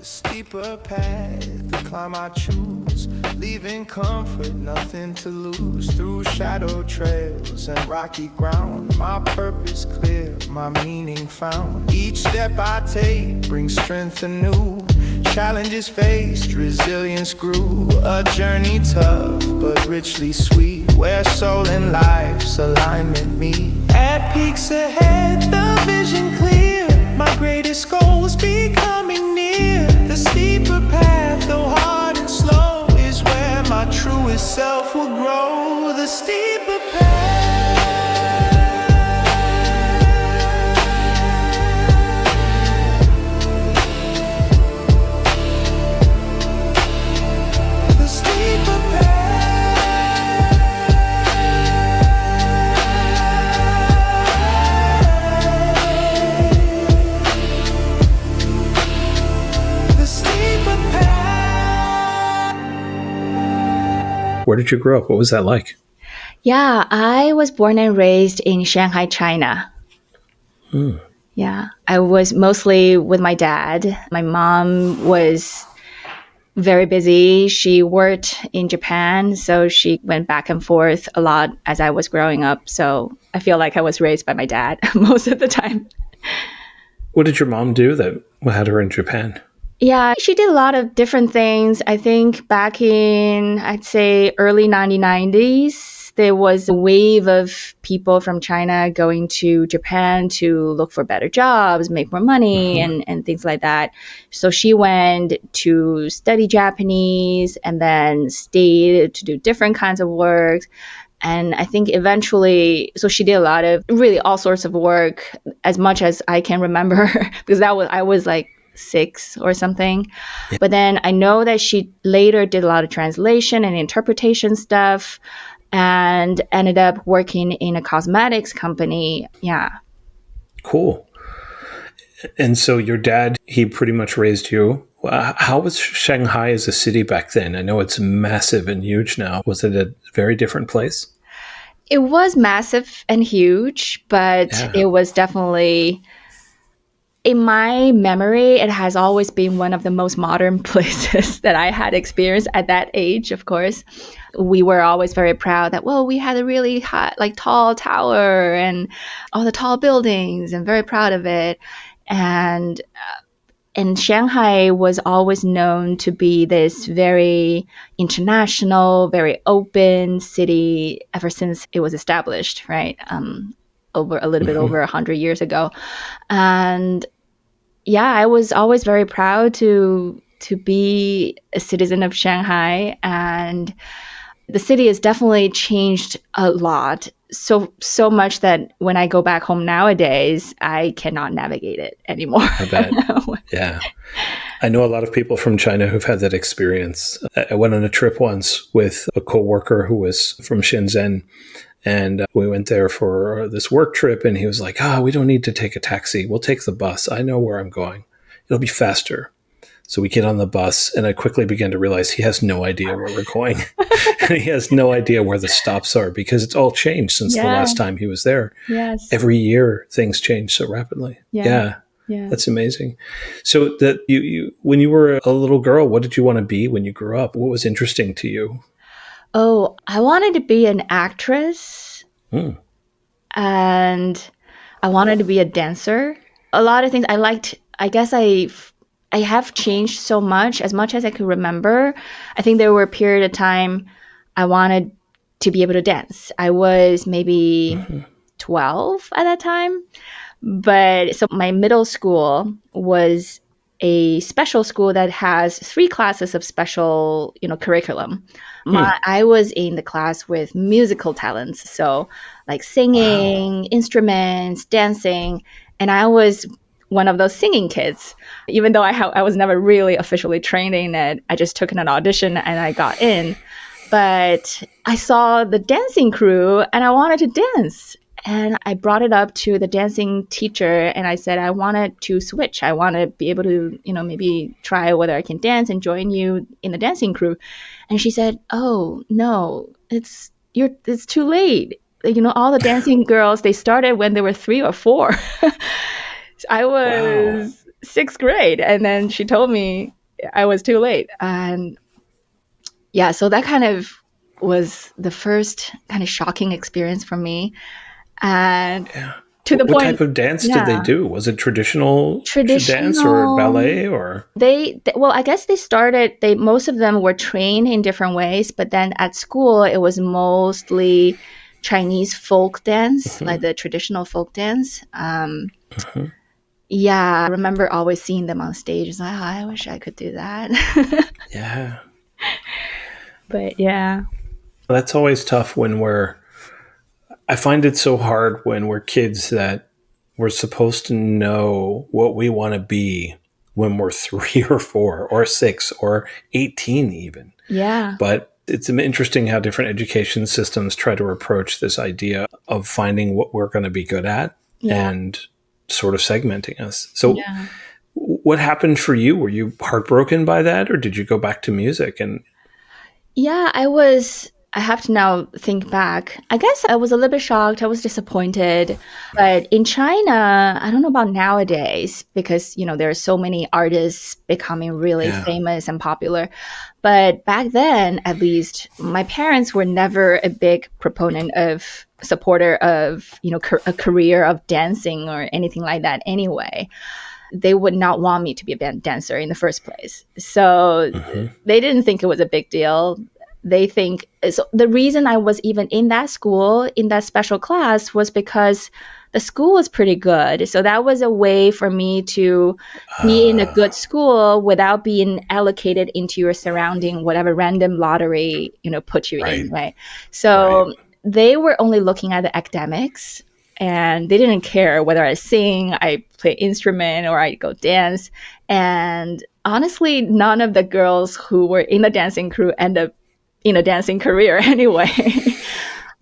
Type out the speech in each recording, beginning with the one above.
The steeper path, the climb I choose, leaving comfort, nothing to lose. Through shadow trails and rocky ground, my purpose clear, my meaning found. Each step I take brings strength anew. Challenges faced, resilience grew. A journey tough, but richly sweet, where soul and life's alignment meet. At peaks ahead, the vision clear. My greatest goals becoming near. The steeper path, though hard and slow, is where my truest self will grow. The steeper path. Where did you grow up? What was that like? Yeah, I was born and raised in Shanghai, China. Yeah, I was mostly with my dad. My mom was very busy. She worked in Japan, so she went back and forth a lot as I was growing up. So I feel like I was raised by my dad most of the time. What did your mom do that had her in Japan? Yeah, she did a lot of different things. I think back in, I'd say, early 1990s, there was a wave of people from China going to Japan to look for better jobs, make more money, and things like that. So she went to study Japanese and then stayed to do different kinds of work. And I think eventually, so she did a lot of really all sorts of work, as much as I can remember, because I was like 6 or something. Yeah. But then I know that she later did a lot of translation and interpretation stuff and ended up working in a cosmetics company. Yeah. Cool. And so your dad, he pretty much raised you. How was Shanghai as a city back then? I know it's massive and huge now. Was it a very different place? It was massive and huge, but It was definitely, in my memory, it has always been one of the most modern places that I had experienced at that age, of course. We were always very proud that, well, we had a really high, like tall tower and all the tall buildings, and very proud of it. And Shanghai was always known to be this very international, very open city ever since it was established, right? Over a little bit over 100 years ago. And yeah, I was always very proud to be a citizen of Shanghai, and the city has definitely changed a lot. So much that when I go back home nowadays, I cannot navigate it anymore. I bet. Yeah. I know a lot of people from China who've had that experience. I went on a trip once with a coworker who was from Shenzhen, and we went there for this work trip, and he was like, we don't need to take a taxi. We'll take the bus. I know where I'm going. It'll be faster. So we get on the bus, and I quickly began to realize he has no idea where we're going. He has no idea where the stops are, because it's all changed since the last time he was there. Yes. Every year, things change so rapidly. Yeah. That's amazing. So that you when you were a little girl, what did you want to be when you grew up? What was interesting to you? Oh, I wanted to be an actress, and I wanted to be a dancer. A lot of things I liked. I guess I have changed so much as I could remember. I think there were a period of time I wanted to be able to dance. I was maybe 12 at that time. But so my middle school was a special school that has 3 classes of special, curriculum. I was in the class with musical talents. So like singing, instruments, dancing. And I was one of those singing kids, even though I was never really officially trained in it. I just took an audition and I got in. But I saw the dancing crew and I wanted to dance. And I brought it up to the dancing teacher and I said, I wanted to switch. I want to be able to, maybe try whether I can dance and join you in the dancing crew. And she said, oh, no, it's too late. All the dancing girls, they started when they were 3 or 4. I was sixth grade. And then she told me I was too late. And yeah, so that kind of was the first kind of shocking experience for me. And Yeah. to the What point, type of dance did they yeah, do? Was it traditional dance or traditional. ballet or? Well, I guess most of them were trained in different ways, but then at school it was mostly Chinese folk dance, like Mhm, the traditional folk dance. mhm. Yeah, I remember always seeing them on stage. It's like, oh, I wish I could do that. Yeah. But yeah. That's always tough I find it so hard when we're kids that we're supposed to know what we want to be when we're 3 or 4 or 6 or 18 even. Yeah. But it's interesting how different education systems try to approach this idea of finding what we're going to be good at Yeah. and sort of segmenting us. So Yeah. what happened for you? Were you heartbroken by that or did you go back to music? And Yeah, I have to now think back. I guess I was a little bit shocked. I was disappointed. But in China, I don't know about nowadays because, there are so many artists becoming really yeah, famous and popular. But back then, at least, my parents were never a big proponent of supporter of, a career of dancing or anything like that anyway. They would not want me to be a band dancer in the first place. So hmm, they didn't think it was a big deal. They think so. The reason I was even in that school, in that special class, was because the school was pretty good. So that was a way for me to be in a good school without being allocated into your surrounding, whatever random lottery, put you in, right, right? right. So they were only looking at the academics and they didn't care whether I sing, I play instrument, or I go dance. And honestly, none of the girls who were in the dancing crew end up in a dancing career anyway.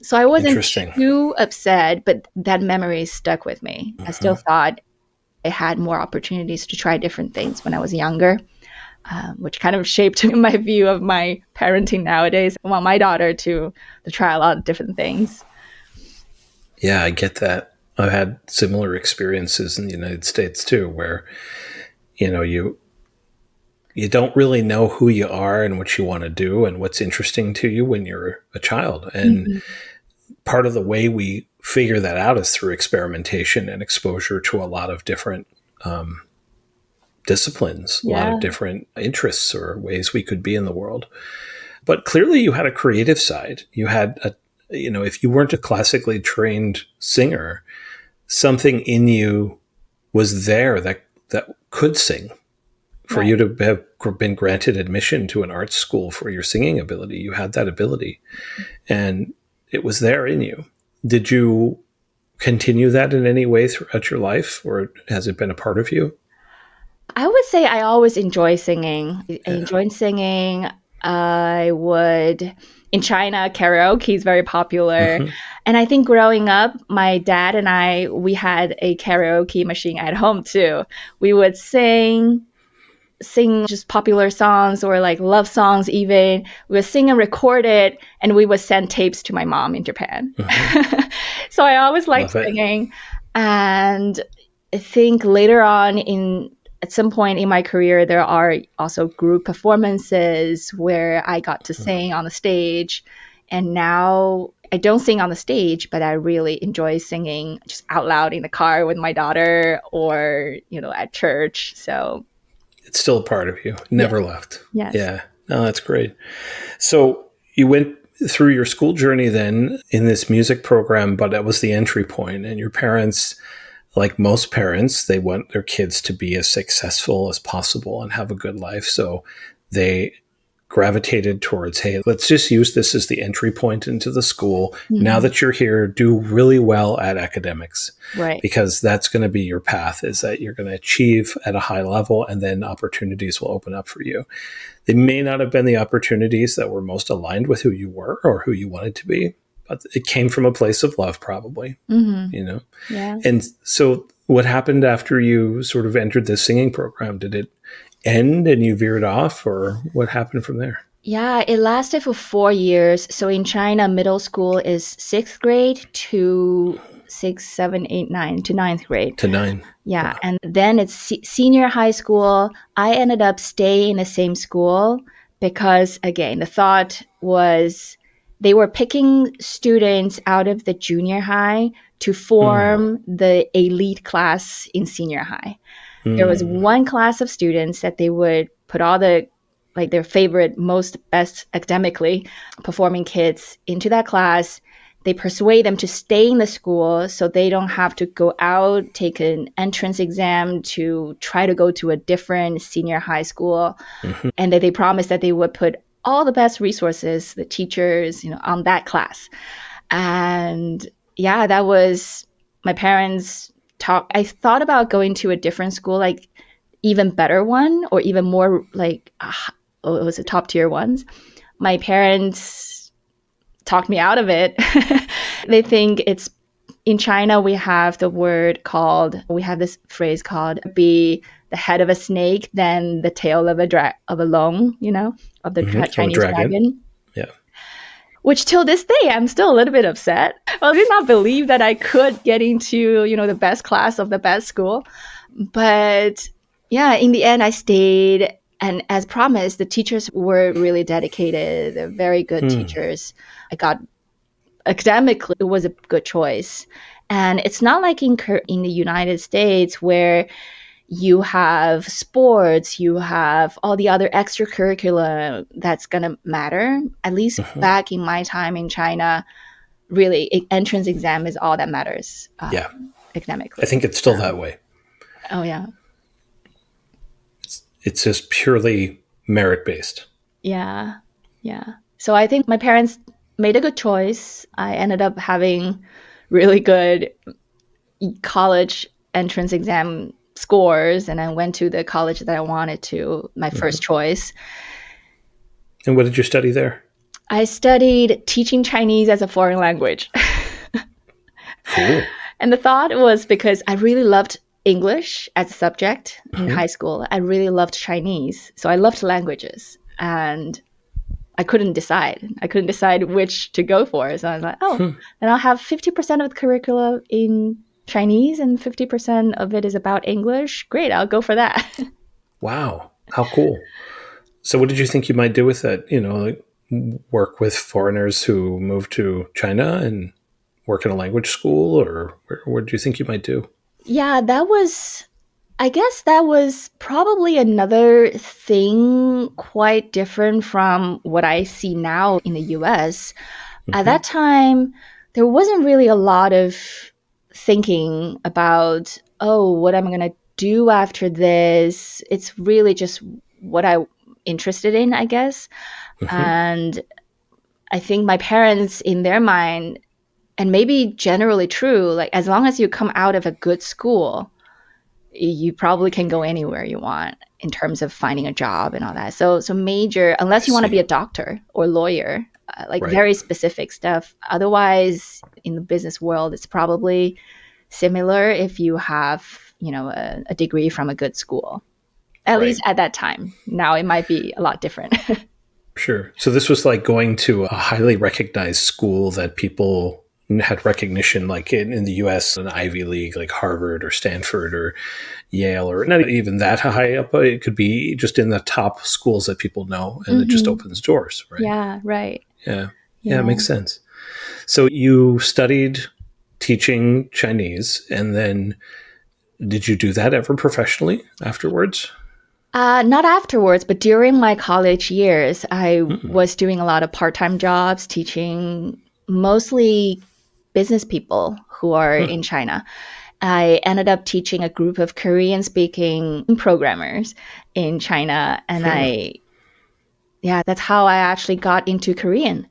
So I wasn't Interesting. too upset, but that memory stuck with me. I still thought I had more opportunities to try different things when I was younger, which kind of shaped my view of my parenting nowadays. I want my daughter to try a lot of different things. Yeah, I get that. I've had similar experiences in the United States too, where you don't really know who you are and what you want to do and what's interesting to you when you're a child. And Mhm. part of the way we figure that out is through experimentation and exposure to a lot of different disciplines, a lot Yeah. of different interests or ways we could be in the world. But clearly, you had a creative side. If you weren't a classically trained singer, something in you was there that could sing. For Right. you to have been granted admission to an art school for your singing ability, you had that ability, and it was there in you. Did you continue that in any way throughout your life, or has it been a part of you? I would say I always enjoy singing. I Yeah. enjoyed singing. I would, in China, karaoke is very popular. Hmm. And I think growing up, my dad and we had a karaoke machine at home too. We would sing just popular songs or like love songs even. We would sing and record it, and we would send tapes to my mom in Japan. Hmm. So I always liked Love it. singing. And I think later on at some point in my career, there are also group performances where I got to sing on the stage. And now I don't sing on the stage, but I really enjoy singing just out loud in the car with my daughter or, at church. So, It's still a part of you. yeah, Never left. yes. Yeah. No, that's great. So you went through your school journey then in this music program, but that was the entry point. And your parents, like most parents, they want their kids to be as successful as possible and have a good life. So they gravitated towards, hey, let's just use this as the entry point into the school. Now Mhm. that you're here, do really well at academics Right. because that's going to be your path, is that you're going to achieve at a high level and then opportunities will open up for you. They may not have been the opportunities that were most aligned with who you were or who you wanted to be, but it came from a place of love, probably, Hmm. you know? Yeah. And so what happened after you sort of entered this singing program? Did it end and you veered off, or what happened from there? Yeah, it lasted for 4 years. So in China, middle school is sixth grade to 6, 7, 8, 9 to ninth grade. To 9. Yeah. And then it's senior high school. I ended up staying in the same school because, again, the thought was they were picking students out of the junior high to form the elite class in senior high. There was one class of students that they would put all the like their favorite, most best academically performing kids into that class. They persuade them to stay in the school so they don't have to go out, take an entrance exam to try to go to a different senior high school. And that they promised that they would put all the best resources, the teachers, on that class. And yeah, that was my parents' talk. I thought about going to a different school, like even better one or even more like it was a top tier ones. My parents talked me out of it. They think it's in China. We have this phrase called be the head of a snake than the tail of a long, of the Chinese dragon. Yeah. Which till this day, I'm still a little bit upset. I did not believe that I could get into, the best class of the best school. But yeah, in the end, I stayed. And as promised, the teachers were really dedicated. They're very good teachers. Academically, it was a good choice. And it's not like in the United States where you have sports, you have all the other extracurricular that's going to matter. At least back in my time in China, really, entrance exam is all that matters academically. I think it's still that way. Oh, yeah. It's just purely merit-based. Yeah. So I think my parents made a good choice. I ended up having really good college entrance exam scores, and I went to the college that I wanted to, my first choice. And what did you study there? I studied teaching Chinese as a foreign language. Cool. And the thought was because I really loved English as a subject in high school. I really loved Chinese. So I loved languages. And I couldn't decide. I couldn't decide which to go for. So I was like, then I'll have 50% of the curricula in Chinese and 50% of it is about English. Great, I'll go for that. Wow, how cool. So what did you think you might do with that? Like work with foreigners who move to China and work in a language school, or what do you think you might do? Yeah, I guess that was probably another thing quite different from what I see now in the US. At that time, there wasn't really a lot of thinking about, what am I going to do after this? It's really just what I'm interested in, I guess. And I think my parents, in their mind, and maybe generally true, like as long as you come out of a good school, you probably can go anywhere you want in terms of finding a job and all that. So major, unless you want to be a doctor or lawyer, very specific stuff. Otherwise, in the business world, it's probably similar if you have, a degree from a good school. At least at that time. Now it might be a lot different. Sure. So this was like going to a highly recognized school that people had recognition, like in the US, an Ivy League, like Harvard or Stanford or Yale, or not even that high up. It could be just in the top schools that people know, and it just opens doors, right? Yeah, right. Yeah, it makes sense. So you studied teaching Chinese, and then did you do that ever professionally afterwards? Not afterwards, but during my college years, I was doing a lot of part-time jobs teaching mostly business people who are in China. I ended up teaching a group of Korean-speaking programmers in China, and that's how I actually got into Korean.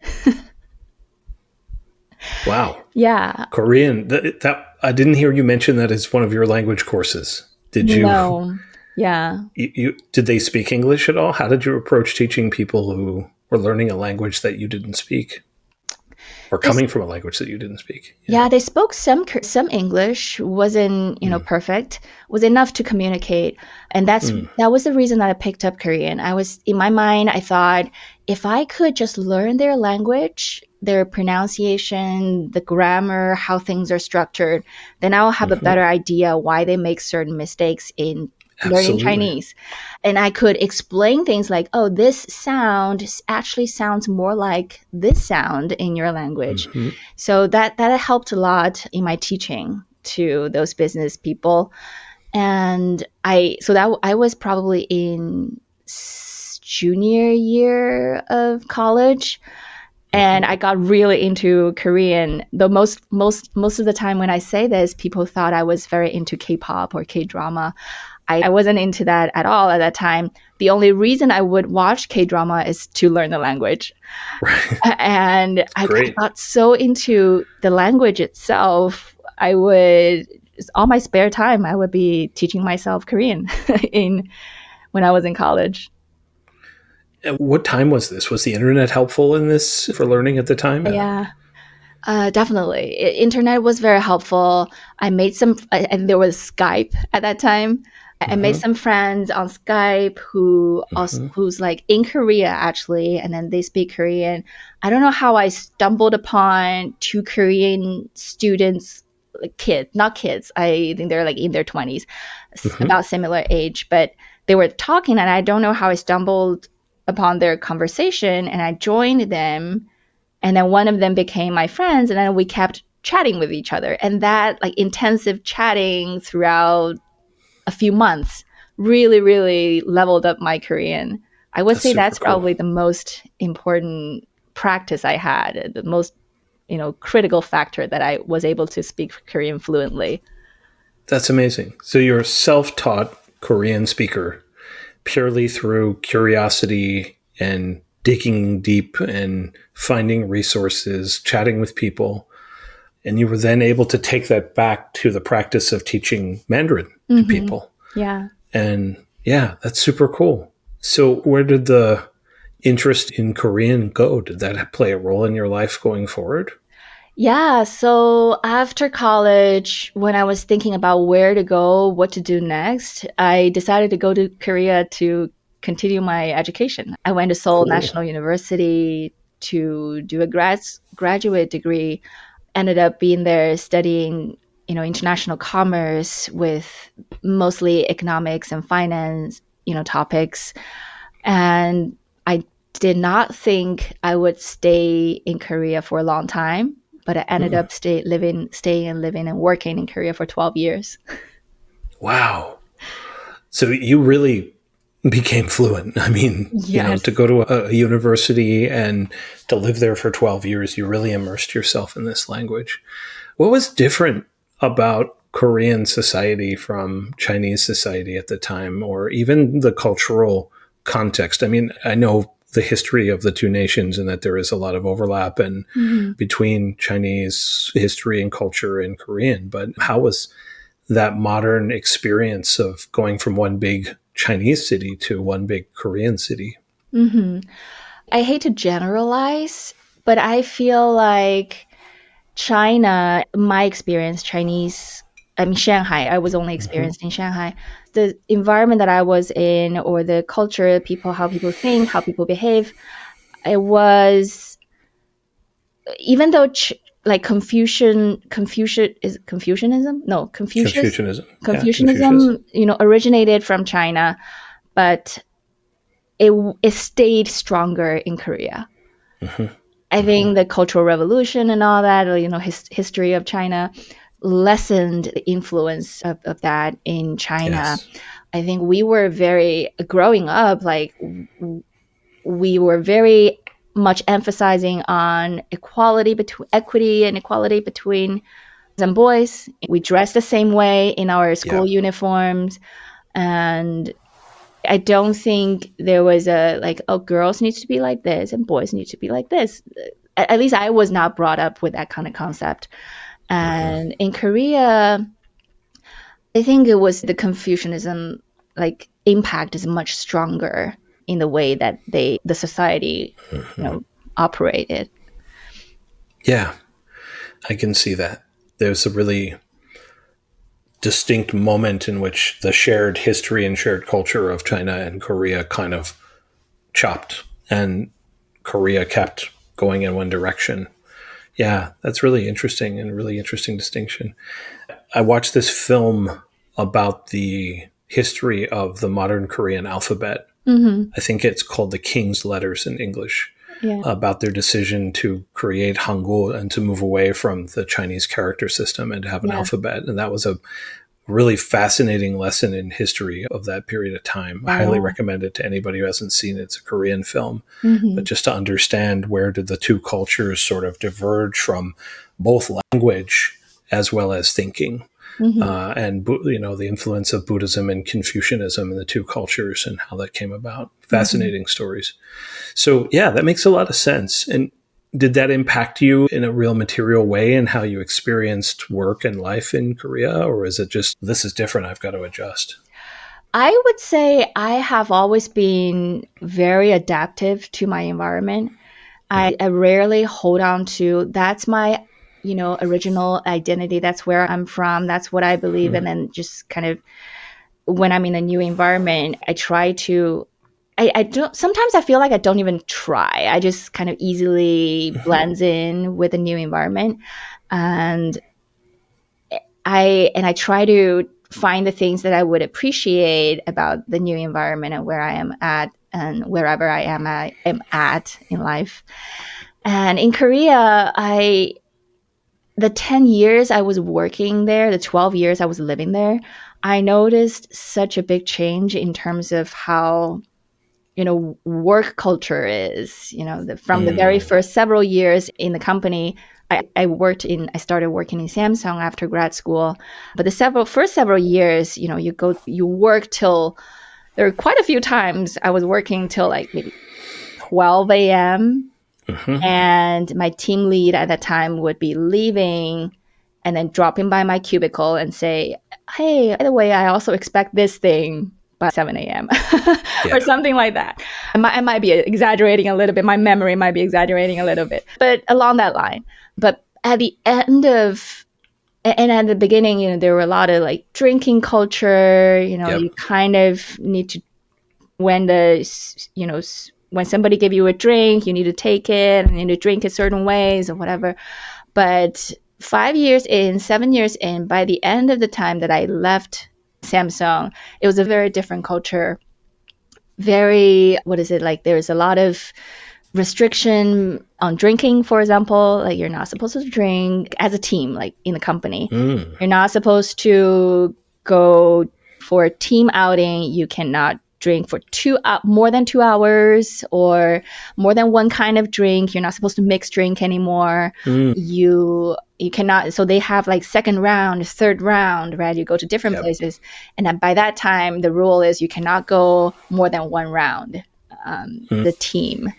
Wow. Yeah. Korean. That I didn't hear you mention that as one of your language courses. Did you? No. Yeah. Did they speak English at all? How did you approach teaching people who were learning a language that you didn't speak? or coming from a language that you didn't speak. Yeah, they spoke some English, wasn't, perfect, was enough to communicate. And that was the reason that I picked up Korean. I was, in my mind, I thought if I could just learn their language, their pronunciation, the grammar, how things are structured, then I'll have a better idea why they make certain mistakes in learning Chinese. And I could explain things like, oh, this sound actually sounds more like this sound in your language. So that helped a lot in my teaching to those business people. And I was probably in junior year of college. And I got really into Korean. Though most of the time when I say this, people thought I was very into K-pop or K-drama. I wasn't into that at all at that time. The only reason I would watch K-drama is to learn the language. Right. And I got so into the language itself, I would, all my spare time, I would be teaching myself Korean when I was in college. And what time was this? Was the internet helpful in this for learning at the time? Yeah. Definitely. Internet was very helpful. I made and there was Skype at that time. I made some friends on Skype who's like in Korea actually, and then they speak Korean. I don't know how I stumbled upon two Korean students, not kids. I think they're like in their 20s, about similar age, but they were talking, and I don't know how I stumbled upon their conversation, and I joined them, and then one of them became my friends, and then we kept chatting with each other, and that like intensive chatting throughout a few months really, really leveled up my Korean. I would say that's probably the most important practice I had, the most, critical factor that I was able to speak Korean fluently. That's amazing. So you're a self-taught Korean speaker purely through curiosity and digging deep and finding resources, chatting with people. And you were then able to take that back to the practice of teaching Mandarin to people. Yeah. And yeah, that's super cool. So where did the interest in Korean go? Did that play a role in your life going forward? Yeah. So after college, when I was thinking about where to go, what to do next, I decided to go to Korea to continue my education. I went to Seoul National University to do a graduate degree. Ended up being there studying, international commerce with mostly economics and finance, topics. And I did not think I would stay in Korea for a long time, but I ended up staying and living and working in Korea for 12 years. Wow. So you really became fluent. I mean, yes. To go to a university and to live there for 12 years, you really immersed yourself in this language. What was different about Korean society from Chinese society at the time, or even the cultural context? I mean, I know the history of the two nations and that there is a lot of overlap and between Chinese history and culture and Korean, but how was that modern experience of going from one big Chinese city to one big Korean city? I hate to generalize, but I feel like China, my experience, Shanghai, I was only experienced in Shanghai. The environment that I was in, or the culture, how people think, how people behave, it was, even though Confucianism, originated from China, but it stayed stronger in Korea. I think the Cultural Revolution and all that, history of China lessened the influence of that in China. Yes. I think growing up, we were very much emphasizing on equity and equality between girls and boys. We dressed the same way in our school uniforms, and I don't think there was girls need to be like this and boys need to be like this. At least I was not brought up with that kind of concept. And in Korea, I think it was the Confucianism impact is much stronger in the way that the society operated. Yeah, I can see that. There's a really distinct moment in which the shared history and shared culture of China and Korea kind of chopped, and Korea kept going in one direction. Yeah, that's really interesting and a really interesting distinction. I watched this film about the history of the modern Korean alphabet. Mm-hmm. I think it's called The King's Letters in English, Yeah. about their decision to create Hangul and to move away from the Chinese character system and to have an alphabet. And that was a really fascinating lesson in history of that period of time. I highly recommend it to anybody who hasn't seen it. It's a Korean film, but just to understand where did the two cultures sort of diverge from both language as well as thinking. And the influence of Buddhism and Confucianism in the two cultures and how that came about. Fascinating stories. So yeah, that makes a lot of sense. And did that impact you in a real material way in how you experienced work and life in Korea? Or is it just, this is different, I've got to adjust? I would say I have always been very adaptive to my environment. I rarely hold on to that's my original identity. That's where I'm from. That's what I believe in. And just kind of when I'm in a new environment, I try to. I don't. Sometimes I feel like I don't even try. I just kind of easily blends in with a new environment, and I try to find the things that I would appreciate about the new environment and where I am at and wherever I am at in life. And in Korea, the 10 years I was working there, the 12 years I was living there, I noticed such a big change in terms of how, work culture is, from the very first several years in the company. I started working in Samsung after grad school, but the first several years, you work till, there were quite a few times I was working till like maybe 12 a.m. And my team lead at that time would be leaving and then dropping by my cubicle and say, hey, by the way, I also expect this thing by 7 a.m. or something like that. I might be exaggerating a little bit. My memory might be exaggerating a little bit, but along that line. But at the end of, and at the beginning, there were a lot of like drinking culture, you kind of need to, when when somebody give you a drink, you need to take it and you need to drink it certain ways or whatever. But 5 years in, 7 years in, by the end of the time that I left Samsung, it was a very different culture. Very, there's a lot of restriction on drinking, for example. Like you're not supposed to drink as a team, like in the company. You're not supposed to go for a team outing. You cannot drink for more than 2 hours or more than one kind of drink. You're not supposed to mix drink anymore. You cannot. So they have like second round, third round, right? You go to different places. And then by that time, the rule is you cannot go more than one round, the team.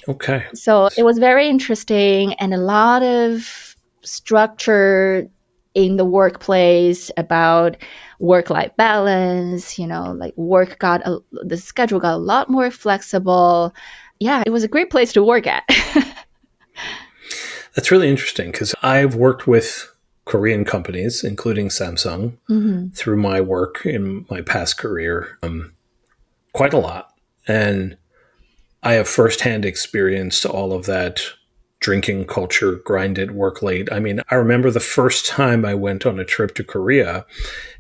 Okay. So it was very interesting and a lot of structure in the workplace about work-life balance, like the schedule got a lot more flexible. Yeah, it was a great place to work at. That's really interesting because I've worked with Korean companies, including Samsung, through my work in my past career, quite a lot. And I have firsthand experienced all of that drinking culture, grind it, work late. I mean, I remember the first time I went on a trip to Korea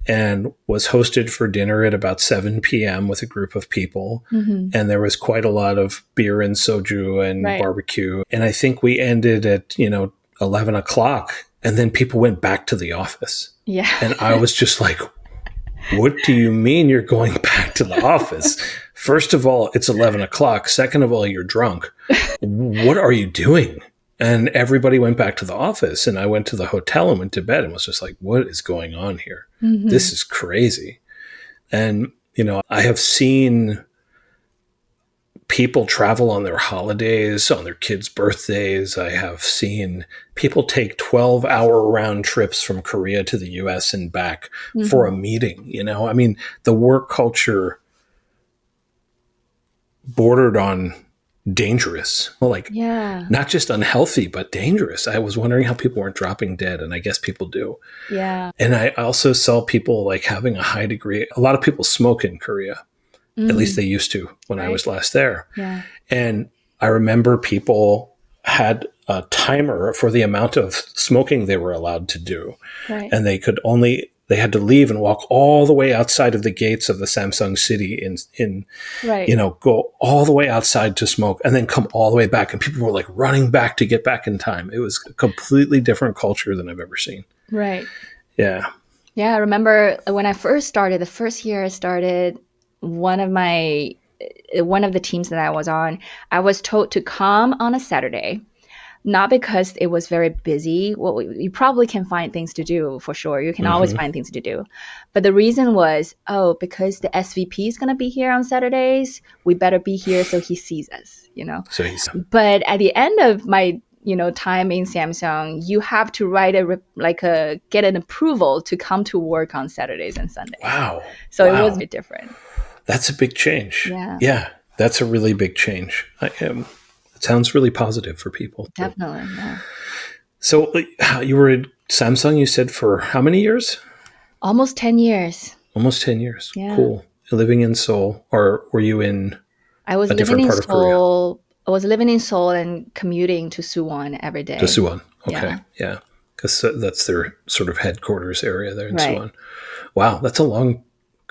and was hosted for dinner at about 7 p.m. with a group of people. And there was quite a lot of beer and soju and barbecue. And I think we ended at, 11 o'clock. And then people went back to the office. Yeah. And I was just like, what do you mean you're going back to the office? First of all, it's 11 o'clock. Second of all, you're drunk. What are you doing? And everybody went back to the office. And I went to the hotel and went to bed and was just like, what is going on here? This is crazy. And, I have seen people travel on their holidays, on their kids' birthdays. I have seen people take 12-hour round trips from Korea to the US and back for a meeting. I mean, the work culture bordered on dangerous. Well, like Yeah. not just unhealthy, but dangerous. I was wondering how people weren't dropping dead, and I guess people do. Yeah. And I also saw people like having a high degree. A lot of people smoke in Korea. At least they used to when I was last there. Yeah. And I remember people had a timer for the amount of smoking they were allowed to do. Right. And they had to leave and walk all the way outside of the gates of the Samsung city in Right. go all the way outside to smoke and then come all the way back. And people were like running back to get back in time. It was a completely different culture than I've ever seen. Right. Yeah. Yeah. I remember when I first started, the first year I started, one of the teams that I was on, I was told to come on a Saturday, not because it was very busy. Well, you probably can find things to do for sure. You can always find things to do. But the reason was, because the SVP is going to be here on Saturdays, we better be here so he sees us, So he's But at the end of my time in Samsung, you have to write get an approval to come to work on Saturdays and Sundays. wow. So Wow. it was a bit different. That's a big change. Yeah. Yeah. That's a really big change. It sounds really positive for people. Definitely. Yeah. So you were at Samsung, you said, for how many years? Almost 10 years. Almost 10 years. Yeah. Cool. Living in Seoul, or were you in I was a living different in part of Korea? Seoul. I was living in Seoul and commuting to Suwon every day. To Suwon. Okay. Yeah. Yeah. Because that's their sort of headquarters area there in Right. Suwon. Wow. That's a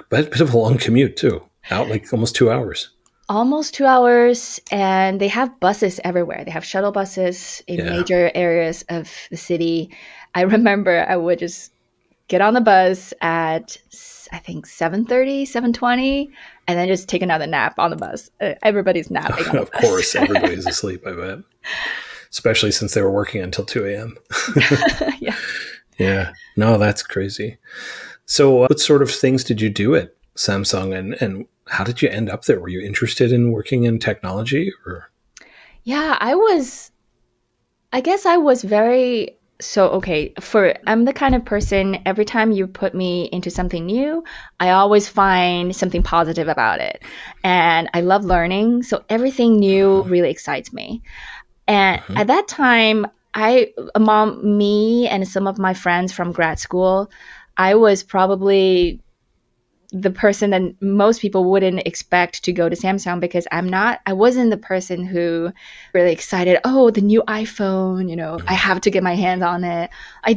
bit of a long commute too. Out like almost 2 hours. Almost 2 hours, and they have buses everywhere. They have shuttle buses in major areas of the city. I remember I would just get on the bus at, I think, 7:30, 7:20, and then just take another nap on the bus. Everybody's napping on the Of bus. course, everybody's asleep, I bet. Especially since they were working until 2 a.m. Yeah. Yeah. No, that's crazy. So what sort of things did you do at Samsung, and how did you end up there? Were you interested in working in technology, or? Yeah, I guess I was very, I'm the kind of person, every time you put me into something new, I always find something positive about it. And I love learning, so everything new really excites me. And at that time, among me and some of my friends from grad school, I was probably the person that most people wouldn't expect to go to Samsung, because I wasn't the person who really excited, the new iPhone, I have to get my hands on it. I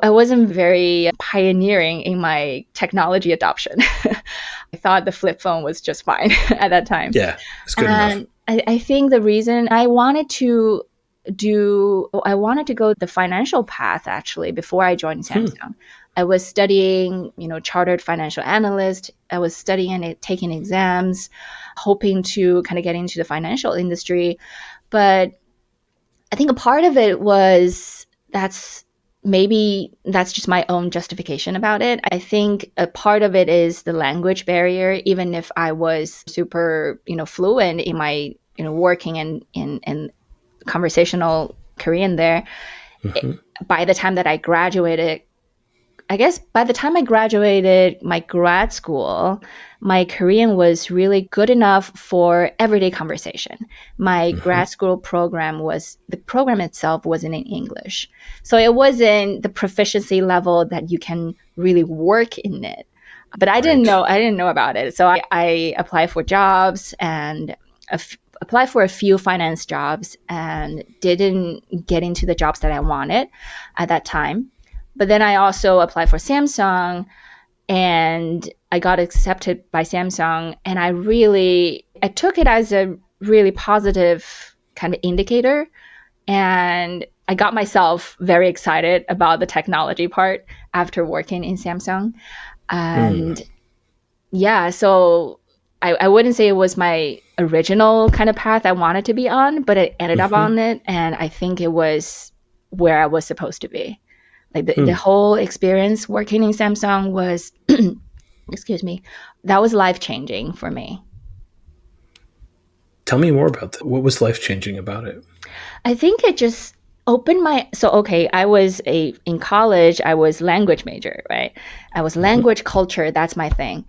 wasn't very pioneering in my technology adoption. I thought the flip phone was just fine at that time. Yeah, it's good enough. I think the reason I wanted to go the financial path, actually, before I joined Samsung. I was studying, chartered financial analyst. I was studying and taking exams, hoping to kind of get into the financial industry. But I think a part of it was that's just my own justification about it. I think a part of it is the language barrier. Even if I was super, fluent in my, working in conversational Korean there, by the time that I graduated, my grad school, my Korean was really good enough for everyday conversation. My grad school the program itself wasn't in English. So it wasn't the proficiency level that you can really work in it. But I didn't know about it. So I applied for jobs and applied for a few finance jobs and didn't get into the jobs that I wanted at that time. But then I also applied for Samsung, and I got accepted by Samsung, and I took it as a really positive kind of indicator, and I got myself very excited about the technology part after working in Samsung. And so I wouldn't say it was my original kind of path I wanted to be on, but I ended up on it, and I think it was where I was supposed to be. Like the whole experience working in Samsung was, excuse me, that was life-changing for me. Tell me more about that. What was life-changing about it? I think it just opened in college, I was language major, right? I was language culture, that's my thing.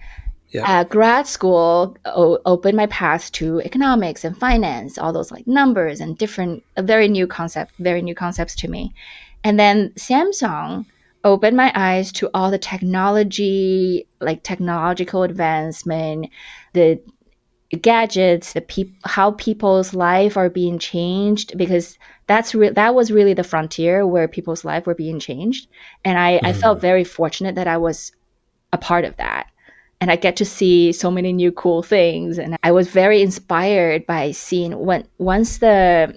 Yeah. Grad school opened my path to economics and finance, all those like numbers and different, very new concepts to me. And then Samsung opened my eyes to all the technology, like technological advancement, the gadgets, how people's life are being changed, because that was really the frontier where people's life were being changed. And I felt very fortunate that I was a part of that. And I get to see so many new cool things. And I was very inspired by seeing once the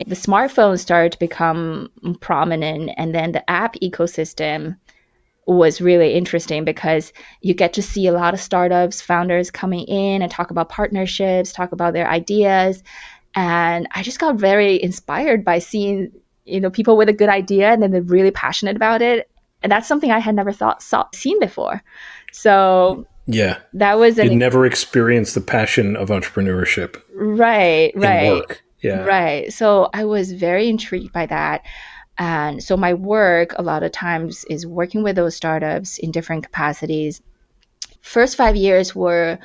smartphones started to become prominent, and then the app ecosystem was really interesting, because you get to see a lot of startups, founders coming in and talk about partnerships, talk about their ideas. And I just got very inspired by seeing, people with a good idea and then they're really passionate about it. And that's something I had never seen before. So Yeah. that was You'd never experienced the passion of entrepreneurship right, in work. Yeah. right. So I was very intrigued by that. And so my work a lot of times is working with those startups in different capacities. First 5 years were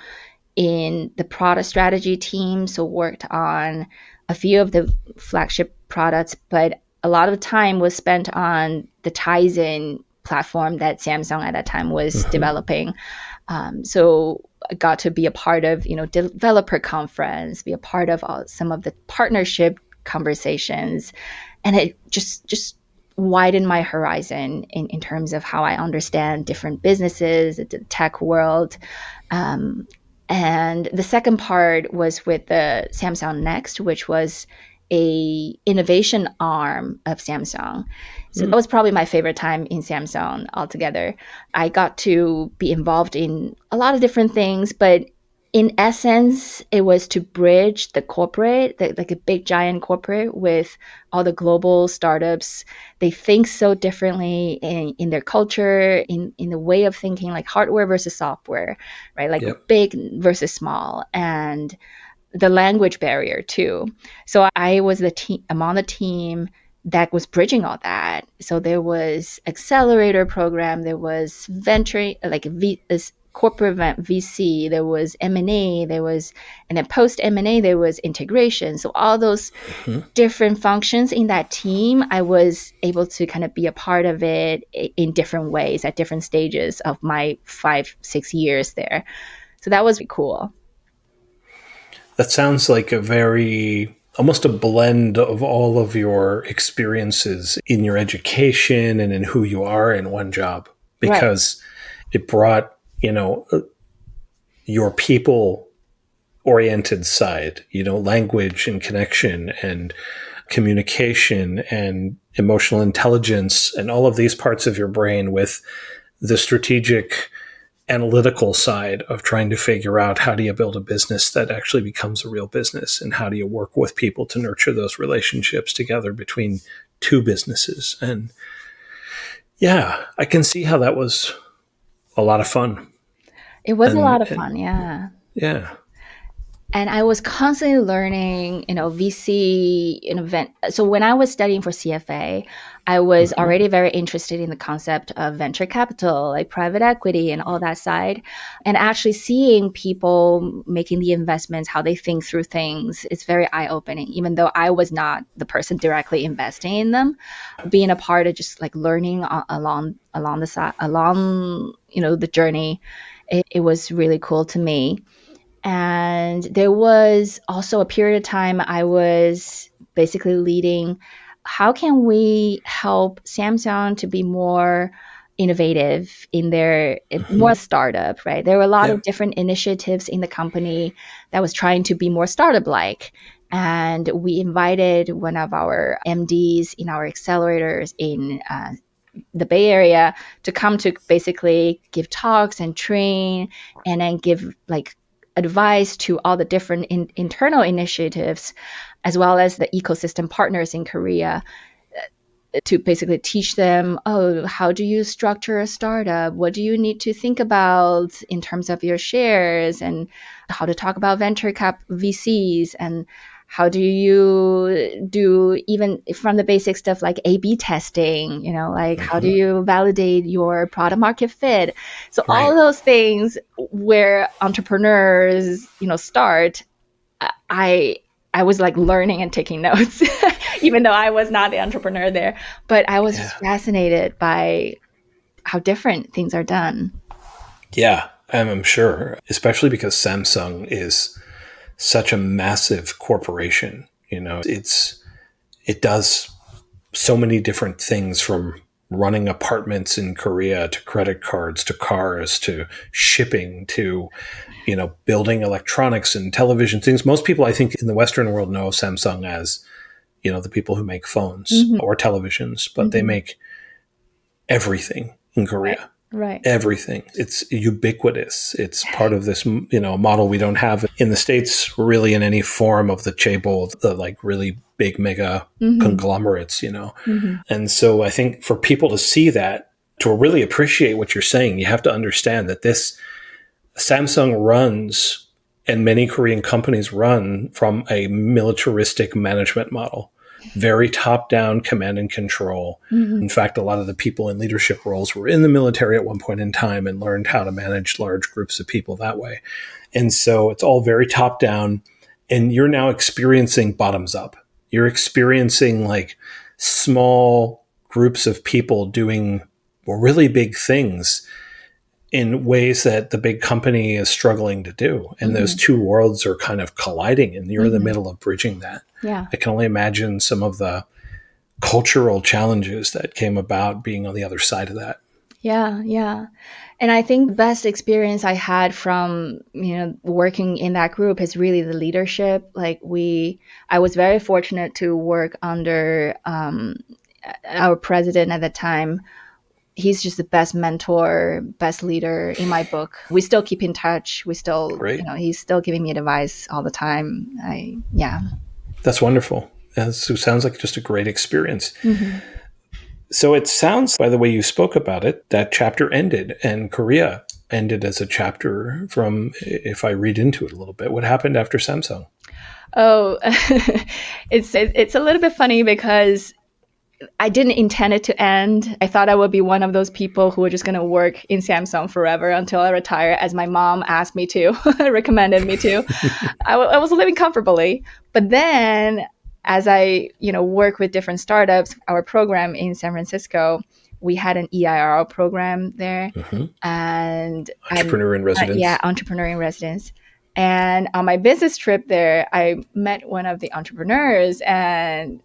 in the product strategy team, so worked on a few of the flagship products, but a lot of time was spent on the Tizen platform that Samsung at that time was developing. So I got to be a part of, developer conference, be a part of some of the partnership conversations, and it just widened my horizon in terms of how I understand different businesses, the tech world. And the second part was with the Samsung Next, which was a innovation arm of Samsung. So that was probably my favorite time in Samsung altogether. I got to be involved in a lot of different things, but in essence, it was to bridge the corporate, like a big giant corporate, with all the global startups. They think so differently in their culture, in the way of thinking, like hardware versus software, right? Like big versus small, and the language barrier too. So I was I'm on the team that was bridging all that. So there was accelerator program, there was venture, like corporate VC, there was M&A, and then post M&A, there was integration. So all those different functions in that team, I was able to kind of be a part of it in different ways at different stages of my 5-6 years there. So that was cool. That sounds like almost a blend of all of your experiences in your education and in who you are in one job, because it brought, your people oriented side, language and connection and communication and emotional intelligence and all of these parts of your brain with the strategic analytical side of trying to figure out how do you build a business that actually becomes a real business, and how do you work with people to nurture those relationships together between two businesses. And yeah, I can see how that was a lot of fun. It was a lot of fun. Yeah. Yeah. And I was constantly learning, VC event. So when I was studying for CFA, I was already very interested in the concept of venture capital, like private equity and all that side. And actually seeing people making the investments, how they think through things, it's very eye-opening. Even though I was not the person directly investing in them, being a part of just like learning along the side, the journey, it was really cool to me. And there was also a period of time I was basically leading, how can we help Samsung to be more innovative in their more startup, right? There were a lot of different initiatives in the company that was trying to be more startup-like. And we invited one of our MDs in our accelerators in the Bay Area to come to basically give talks and train, and then give like advice to all the different internal initiatives, as well as the ecosystem partners in Korea, to basically teach them, how do you structure a startup? What do you need to think about in terms of your shares, and how to talk about venture cap VCs, and how do you do even from the basic stuff like A/B testing, like how do you validate your product market fit? So all Right. those things where entrepreneurs, start, I was like learning and taking notes, even though I was not the entrepreneur there. But I was just fascinated by how different things are done. Yeah, I'm sure, especially because Samsung is such a massive corporation. It does so many different things, from running apartments in Korea to credit cards to cars to shipping to building electronics and television things. Most people, I think, in the Western world know of Samsung as the people who make phones or televisions, but they make everything in Korea. Right. Everything. It's ubiquitous. It's part of this, model we don't have in the States really in any form of the chaebol, the like really big mega conglomerates, And so I think for people to see that, to really appreciate what you're saying, you have to understand that this Samsung runs, and many Korean companies run, from a militaristic management model. Very top-down command and control. In fact, a lot of the people in leadership roles were in the military at one point in time and learned how to manage large groups of people that way. And so it's all very top-down, and you're now experiencing bottoms-up. You're experiencing like small groups of people doing really big things in ways that the big company is struggling to do. And those two worlds are kind of colliding, and you're in the middle of bridging that. Yeah. I can only imagine some of the cultural challenges that came about being on the other side of that. Yeah, yeah. And I think the best experience I had from, working in that group is really the leadership. I was very fortunate to work under our president at the time. He's just the best mentor, best leader in my book. We still keep in touch. We still, he's still giving me advice all the time. That's wonderful. It sounds like just a great experience. So it sounds, by the way you spoke about it, that chapter ended, and Korea ended as a chapter from, if I read into it a little bit, what happened after Samsung? Oh, it's a little bit funny because I didn't intend it to end. I thought I would be one of those people who were just going to work in Samsung forever until I retire, as my mom asked me to, recommended me to. I was living comfortably. But then as I, work with different startups, our program in San Francisco, we had an EIR program there. And Entrepreneur in Residence. Entrepreneur in Residence. And on my business trip there, I met one of the entrepreneurs, and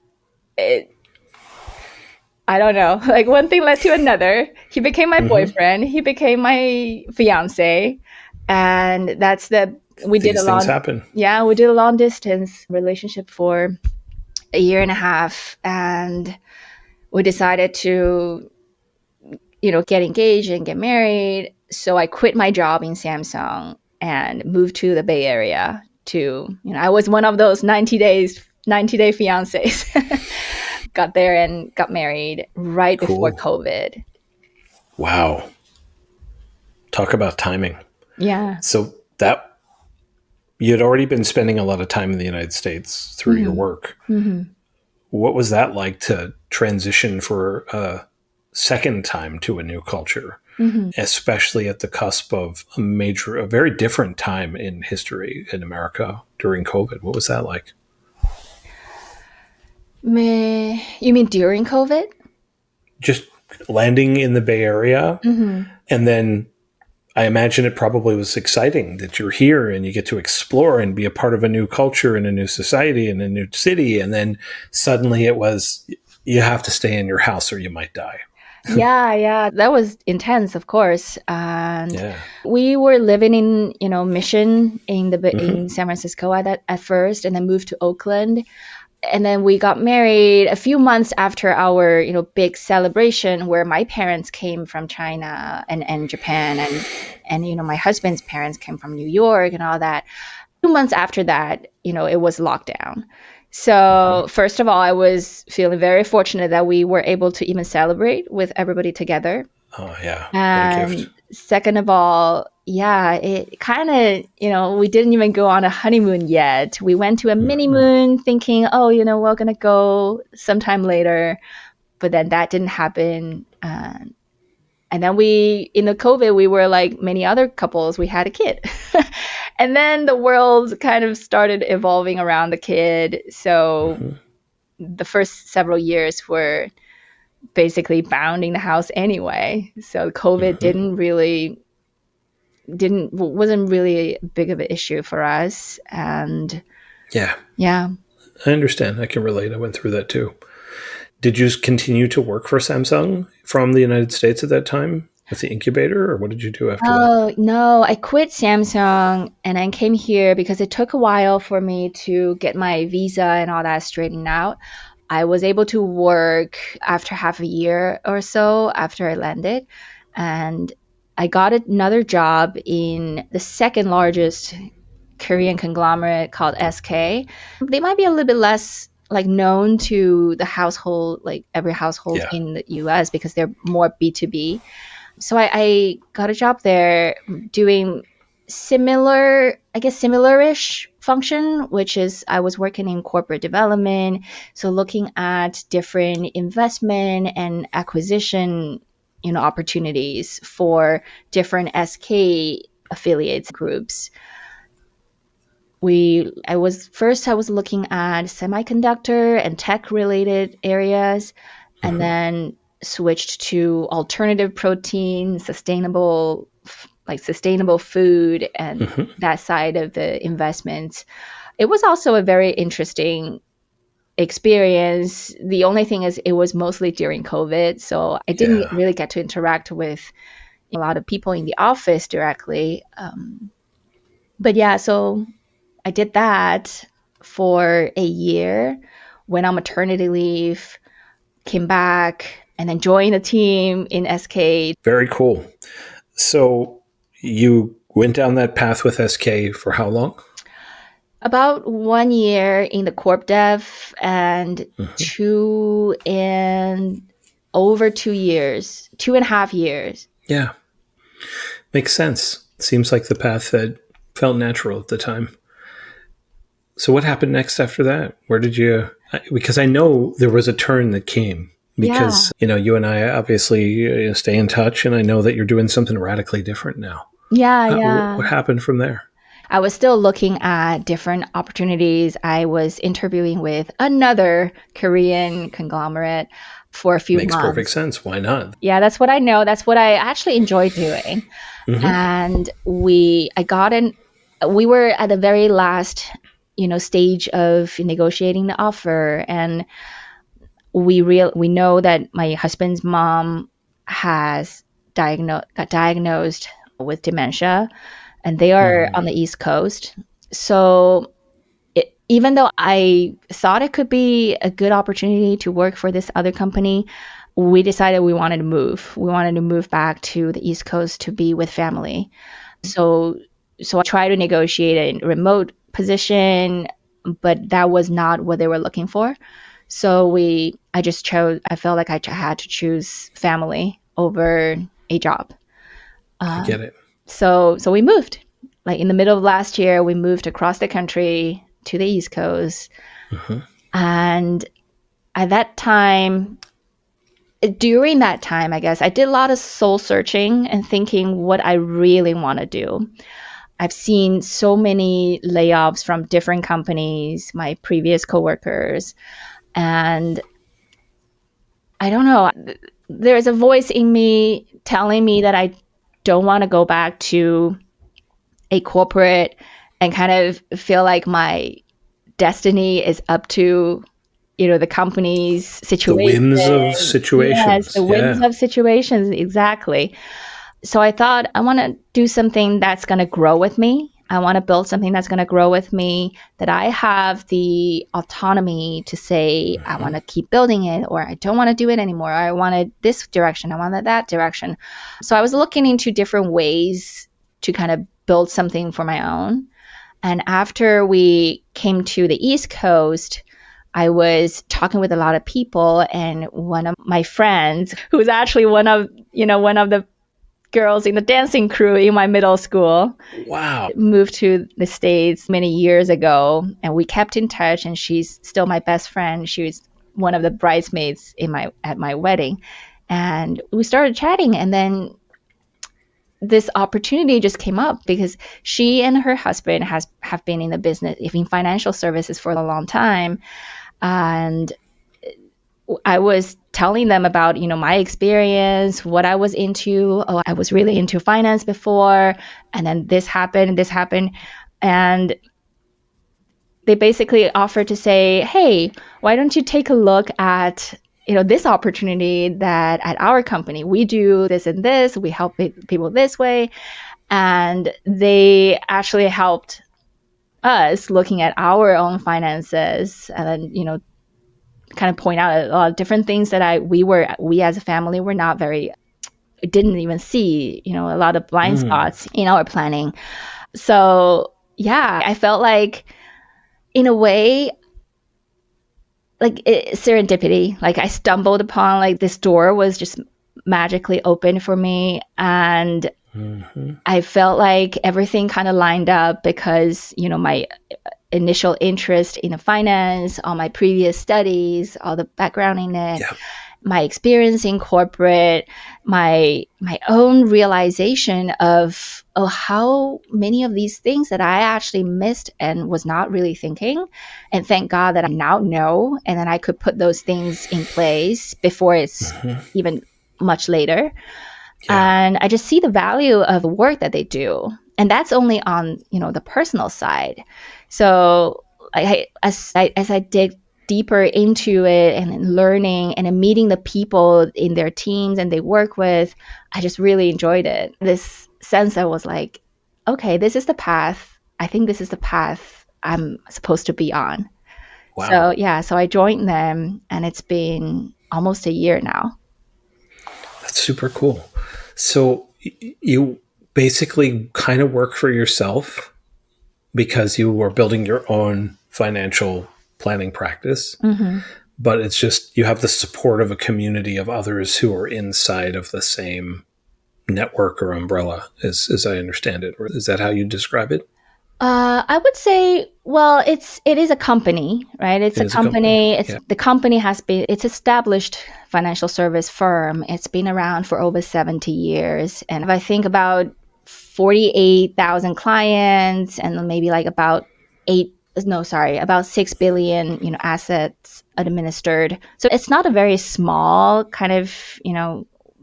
I don't know, like one thing led to another. He became my boyfriend. He became my fiance. And we did a long distance relationship for a year and a half. And we decided to, get engaged and get married. So I quit my job in Samsung and moved to the Bay Area I was one of those 90-day fiancés. Got there and got married right before COVID. Wow. Talk about timing. Yeah. So that you had already been spending a lot of time in the United States through your work. What was that like to transition for a second time to a new culture, especially at the cusp of a very different time in history in America during COVID? What was that like? You mean during COVID? Just landing in the Bay Area. And then I imagine it probably was exciting that you're here and you get to explore and be a part of a new culture and a new society and a new city. And then suddenly it was, you have to stay in your house or you might die. Yeah. That was intense, of course. And we were living in, Mission in San Francisco at first, and then moved to Oakland. And then we got married a few months after our, big celebration, where my parents came from China and Japan, and my husband's parents came from New York and all that. 2 months after that, it was lockdown. So first of all, I was feeling very fortunate that we were able to even celebrate with everybody together. Oh, yeah. And second of all, yeah, it kind of, we didn't even go on a honeymoon yet. We went to a mini moon thinking, oh, we're going to go sometime later. But then that didn't happen. And then in the COVID, we were like many other couples, we had a kid. And then the world kind of started evolving around the kid. So the first several years were basically bounding the house anyway. So COVID wasn't really big of an issue for us. And Yeah. yeah. I understand. I can relate. I went through that too. Did you continue to work for Samsung from the United States at that time with the incubator, or what did you do after that? Oh, no, I quit Samsung and I came here because it took a while for me to get my visa and all that straightened out. I was able to work after half a year or so after I landed, and I got another job in the second largest Korean conglomerate called SK. They might be a little bit less like known to the household, like every household Yeah. in the US, because they're more B2B. So I got a job there doing similarish function, which is I was working in corporate development. So looking at different investment and acquisition, opportunities for different SK affiliates groups. I was looking at semiconductor and tech related areas, and then switched to alternative protein, sustainable food, and that side of the investments. It was also a very interesting experience. The only thing is it was mostly during COVID, so I didn't really get to interact with a lot of people in the office directly. But yeah, so I did that for a year, went on maternity leave, came back, and then joined the team in SK. Very cool. So you went down that path with SK for how long? About 1 year in the corp dev, and over 2 years, 2.5 years. Yeah. Makes sense. Seems like the path that felt natural at the time. So what happened next after that? Where did you, because I know there was a turn that came because, you and I obviously stay in touch, and I know that you're doing something radically different now. Yeah. What happened from there? I was still looking at different opportunities. I was interviewing with another Korean conglomerate for a few months. Makes perfect sense. Why not? Yeah, that's what I know. That's what I actually enjoy doing. And we were at the very last, stage of negotiating the offer. And we know that my husband's mom got diagnosed with dementia, and they are on the East Coast. So even though I thought it could be a good opportunity to work for this other company, we decided we wanted to move. We wanted to move back to the East Coast to be with family. So I tried to negotiate a remote position, but that was not what they were looking for. So I felt like I had to choose family over a job. I get it. So we moved. Like in the middle of last year, we moved across the country to the East Coast. And at that time, during that time, I guess, I did a lot of soul searching and thinking what I really want to do. I've seen so many layoffs from different companies, my previous coworkers, and I don't know. There's a voice in me telling me that I don't want to go back to a corporate and kind of feel like my destiny is up to, the company's situation. The whims of situations. Yes, the whims of situations, exactly. So I thought I want to do something that's going to grow with me. I want to build something that's going to grow with me, that I have the autonomy to say, I want to keep building it, or I don't want to do it anymore. I wanted this direction. I wanted that direction. So I was looking into different ways to kind of build something for my own. And after we came to the East Coast, I was talking with a lot of people, and one of my friends, who was actually one of the girls in the dancing crew in my middle school. Wow. Moved to the States many years ago, and we kept in touch, and she's still my best friend. She was one of the bridesmaids at my wedding. And we started chatting, and then this opportunity just came up because she and her husband have been in the business, in financial services for a long time. And I was telling them about, my experience, what I was into. Oh, I was really into finance before, and then this happened. And they basically offered to say, hey, why don't you take a look at, this opportunity that at our company, we do this and this, we help people this way. And they actually helped us looking at our own finances and then, kind of point out a lot of different things that we as a family were not didn't even see, a lot of blind spots in our planning. So yeah, I felt like in a way, like serendipity, like I stumbled upon, like this door was just magically open for me. And I felt like everything kind of lined up because, my initial interest in the finance, all my previous studies, all the background in it, my experience in corporate, my own realization of how many of these things that I actually missed and was not really thinking. And thank God that I now know, and then I could put those things in place before it's even much later. And I just see the value of the work that they do. And that's only on, the personal side. So as I dig deeper into it and learning and meeting the people in their teams and they work with, I just really enjoyed it. This sense I was like, okay, this is the path. I think this is the path I'm supposed to be on. Wow. So I joined them, and it's been almost a year now. That's super cool. So you basically kind of work for yourself because you were building your own financial planning practice, but it's just you have the support of a community of others who are inside of the same network or umbrella, as I understand it. Or is that how you describe it? I would say, well, it is a company, right? It's a company. The company it's established financial service firm. It's been around for over 70 years. And if I think about 48,000 clients and maybe like about 6 billion, assets administered. So it's not a very small kind of,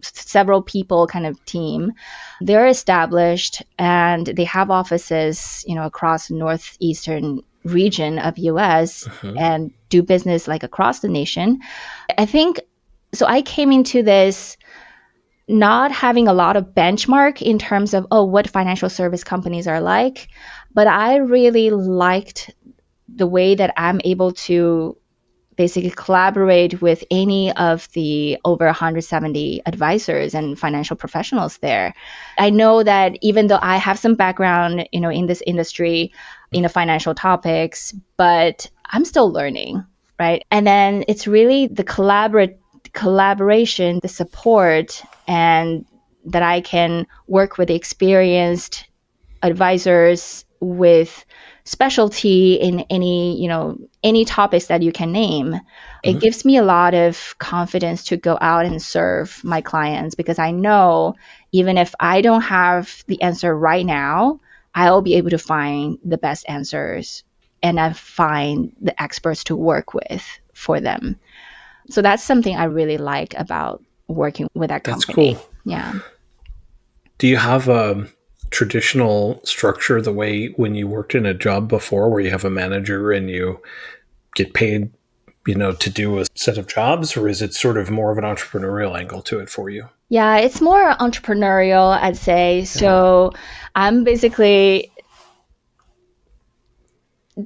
several people kind of team. They're established and they have offices, across the northeastern region of US and do business like across the nation. I think, so I came into this not having a lot of benchmark in terms of, what financial service companies are like, but I really liked the way that I'm able to basically collaborate with any of the over 170 advisors and financial professionals there. I know that even though I have some background, in this industry, in the financial topics, but I'm still learning, right? And then it's really the collaboration, the support, and that I can work with experienced advisors with specialty in any topics that you can name. It gives me a lot of confidence to go out and serve my clients, because I know even if I don't have the answer right now, I'll be able to find the best answers and I find the experts to work with for them. So that's something I really like about working with that company. That's cool. Yeah. Do you have a traditional structure the way when you worked in a job before, where you have a manager and you get paid, to do a set of jobs, or is it sort of more of an entrepreneurial angle to it for you? Yeah, it's more entrepreneurial, I'd say. Yeah. So I'm basically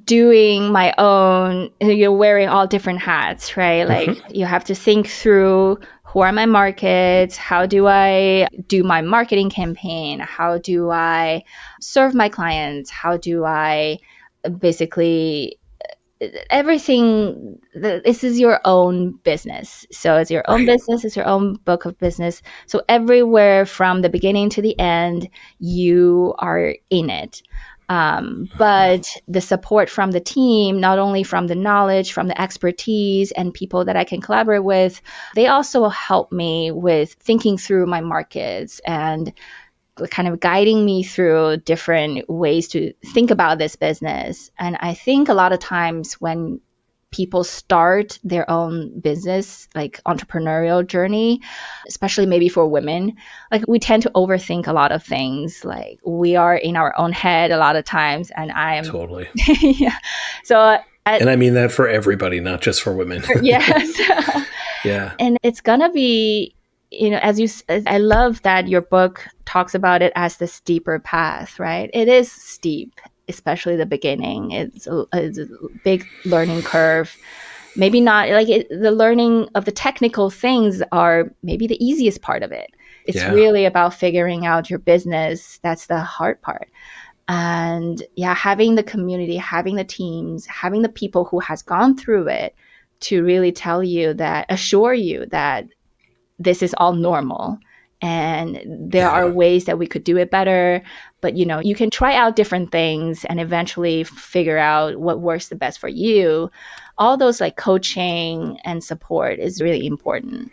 doing my own, you're wearing all different hats, right? Like you have to think through, who are my markets? How do I do my marketing campaign? How do I serve my clients? How do I basically everything, this is your own business. So it's your own Right. business, it's your own book of business. So everywhere from the beginning to the end, you are in it. But the support from the team, not only from the knowledge, from the expertise and people that I can collaborate with, they also help me with thinking through my markets and kind of guiding me through different ways to think about this business. And I think a lot of times when people start their own business, like entrepreneurial journey, especially maybe for women, like we tend to overthink a lot of things. Like we are in our own head a lot of times. And I'm, Totally. yeah. So, And I mean that for everybody, not just for women. yes. Yeah. And it's gonna be, as I love that your book talks about it as the steeper path, right? It is steep, especially the beginning. It's a big learning curve. Maybe not like the learning of the technical things are maybe the easiest part of it. It's Yeah. really about figuring out your business. That's the hard part. And yeah, having the community, having the teams, having the people who has gone through it to really assure you that this is all normal and there are ways that we could do it better. But you can try out different things and eventually figure out what works the best for you. All those like coaching and support is really important.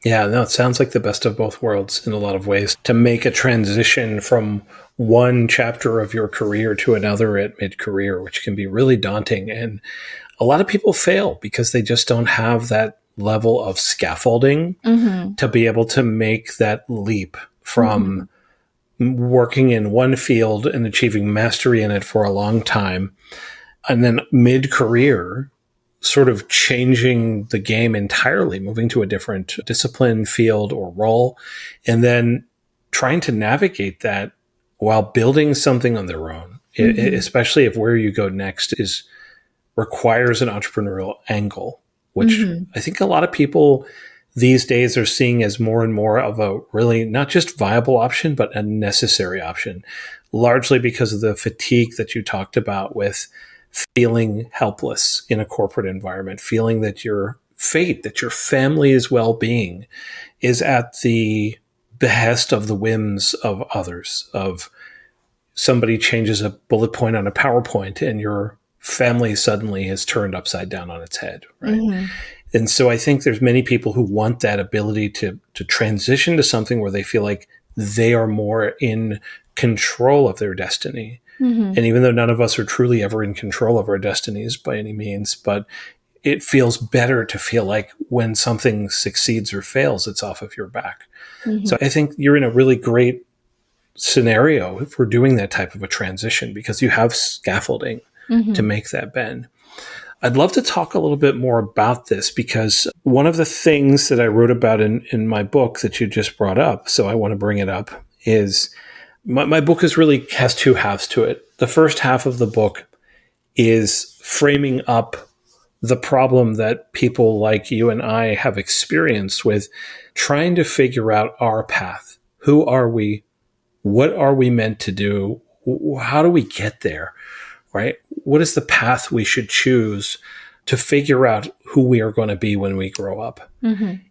Yeah, no, it sounds like the best of both worlds in a lot of ways. To make a transition from one chapter of your career to another at mid-career, which can be really daunting. And a lot of people fail because they just don't have that level of scaffolding to be able to make that leap from working in one field and achieving mastery in it for a long time. And then mid-career, sort of changing the game entirely, moving to a different discipline, field, or role, and then trying to navigate that while building something on their own, especially if where you go next requires an entrepreneurial angle, which I think a lot of people these days are seeing as more and more of a really not just viable option, but a necessary option, largely because of the fatigue that you talked about with feeling helpless in a corporate environment, feeling that your fate, that your family's well-being is at the behest of the whims of others, of somebody changes a bullet point on a PowerPoint and your family suddenly is turned upside down on its head, right? And so I think there's many people who want that ability to transition to something where they feel like they are more in control of their destiny. And even though none of us are truly ever in control of our destinies by any means, but it feels better to feel like when something succeeds or fails, it's off of your back. So I think you're in a really great scenario for doing that type of a transition because you have scaffolding to make that bend. I'd love to talk a little bit more about this because one of the things that I wrote about in my book that you just brought up, so I want to bring it up, is my book has two halves to it. The first half of the book is framing up the problem that people like you and I have experienced with trying to figure out our path. Who are we? What are we meant to do? How do we get there? Right? What is the path we should choose to figure out who we are going to be when we grow up?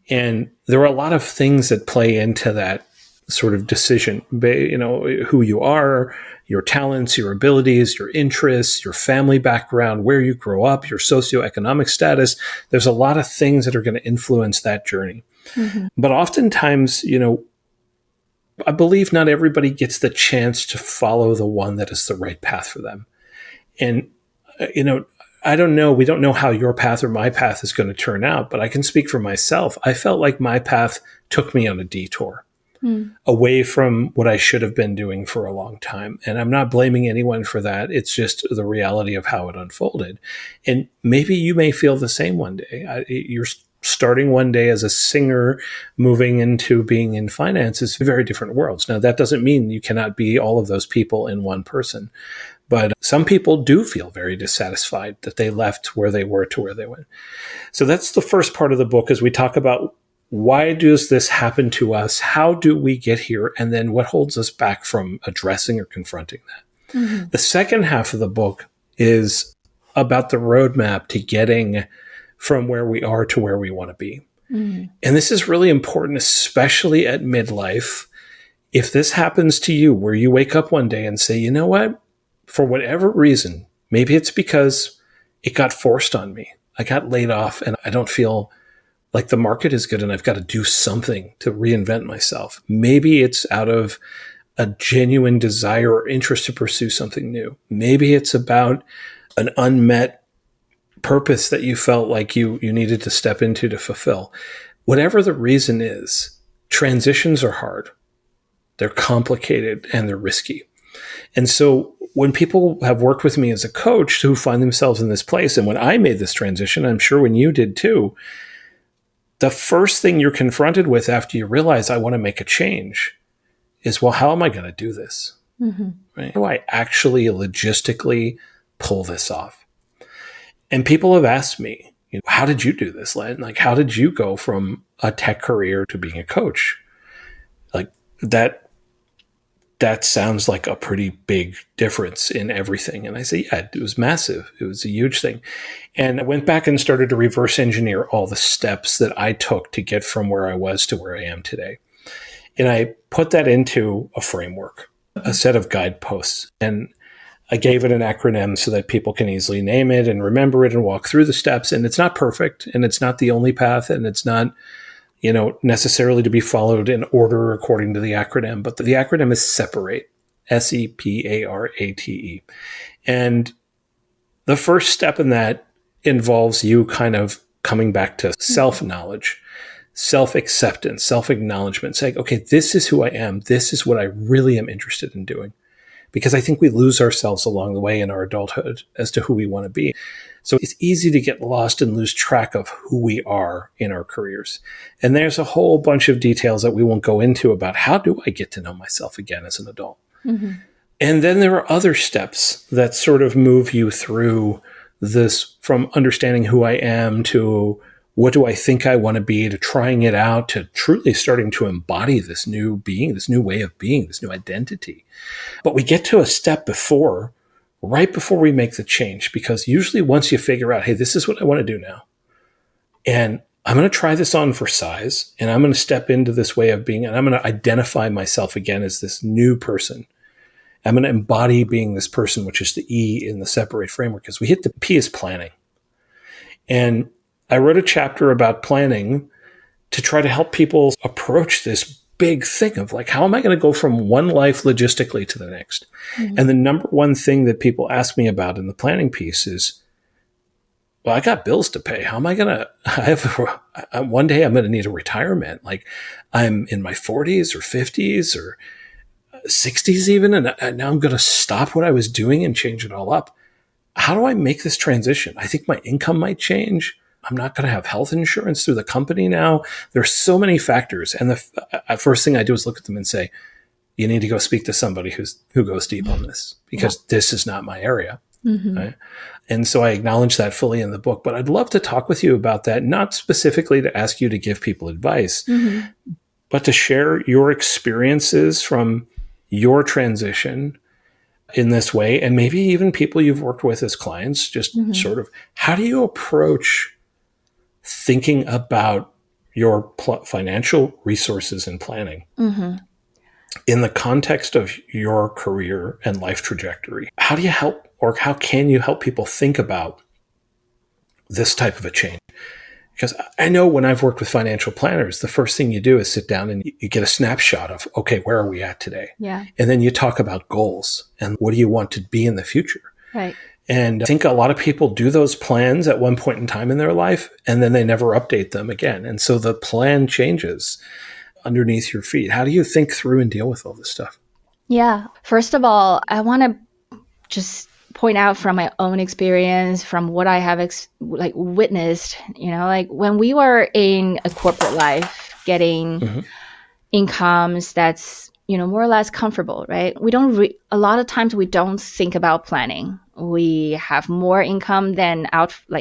And there are a lot of things that play into that sort of decision, who you are, your talents, your abilities, your interests, your family background, where you grow up, your socioeconomic status. There's a lot of things that are going to influence that journey. But oftentimes, I believe not everybody gets the chance to follow the one that is the right path for them. And, I don't know. We don't know how your path or my path is going to turn out, but I can speak for myself. I felt like my path took me on a detour away from what I should have been doing for a long time. And I'm not blaming anyone for that. It's just the reality of how it unfolded. And maybe you may feel the same one day. You're starting one day as a singer, moving into being in finance is very different worlds. Now, that doesn't mean you cannot be all of those people in one person. But some people do feel very dissatisfied that they left where they were to where they went. So that's the first part of the book as we talk about why does this happen to us? How do we get here? And then what holds us back from addressing or confronting that? The second half of the book is about the roadmap to getting from where we are to where we want to be. And this is really important, especially at midlife. If this happens to you, where you wake up one day and say, you know what, for whatever reason, maybe it's because it got forced on me. I got laid off and I don't feel like the market is good and I've got to do something to reinvent myself. Maybe it's out of a genuine desire or interest to pursue something new. Maybe it's about an unmet purpose that you felt like you needed to step into to fulfill. Whatever the reason is, transitions are hard. They're complicated and they're risky. And so when people have worked with me as a coach who find themselves in this place, and when I made this transition, I'm sure when you did too, the first thing you're confronted with after you realize I want to make a change is, well, how am I going to do this? Right? How do I actually logistically pull this off? And people have asked me, how did you do this, Len? Like, how did you go from a tech career to being a coach? Like that sounds like a pretty big difference in everything. And I say, yeah, it was massive. It was a huge thing. And I went back and started to reverse engineer all the steps that I took to get from where I was to where I am today. And I put that into a framework, a set of guideposts. And I gave it an acronym so that people can easily name it and remember it and walk through the steps. And it's not perfect and it's not the only path and it's not, necessarily to be followed in order according to the acronym, but the acronym is SEPARATE, SEPARATE. And the first step in that involves you kind of coming back to self-knowledge, self-acceptance, self-acknowledgement, saying, okay, this is who I am. This is what I really am interested in doing. Because I think we lose ourselves along the way in our adulthood as to who we want to be. So it's easy to get lost and lose track of who we are in our careers. And there's a whole bunch of details that we won't go into about how do I get to know myself again as an adult. And then there are other steps that sort of move you through this from understanding who I am to what do I think I want to be, to trying it out, to truly starting to embody this new being, this new way of being, this new identity. But we get to a step before, right before we make the change, because usually once you figure out, hey, this is what I want to do now, and I'm going to try this on for size, and I'm going to step into this way of being, and I'm going to identify myself again as this new person. I'm going to embody being this person, which is the E in the SEPARATE framework, because we hit the P is planning. And I wrote a chapter about planning to try to help people approach this big thing of like, how am I going to go from one life logistically to the next? And the number one thing that people ask me about in the planning piece is, well, I got bills to pay. How am I going to, one day I'm going to need a retirement. Like I'm in my 40s or 50s or 60s even, and now I'm going to stop what I was doing and change it all up. How do I make this transition? I think my income might change. I'm not going to have health insurance through the company now. There's so many factors. And the first thing I do is look at them and say, you need to go speak to somebody who goes deep on this, because this is not my area. Right? And so I acknowledge that fully in the book, but I'd love to talk with you about that, not specifically to ask you to give people advice, but to share your experiences from your transition in this way. And maybe even people you've worked with as clients, just sort of, how do you approach thinking about your financial resources and planning in the context of your career and life trajectory? How do you help, or how can you help people think about this type of a change? Because I know when I've worked with financial planners, the first thing you do is sit down and you get a snapshot of, okay, where are we at today? Yeah. And then you talk about goals and what do you want to be in the future? Right. And I think a lot of people do those plans at one point in time in their life, and then they never update them again. And so the plan changes underneath your feet. How do you think through and deal with all this stuff? Yeah. First of all, I want to just point out from my own experience, from what I have witnessed, like when we were in a corporate life, getting incomes that's, more or less comfortable, right? We don't, a lot of times we don't think about planning. We have more income than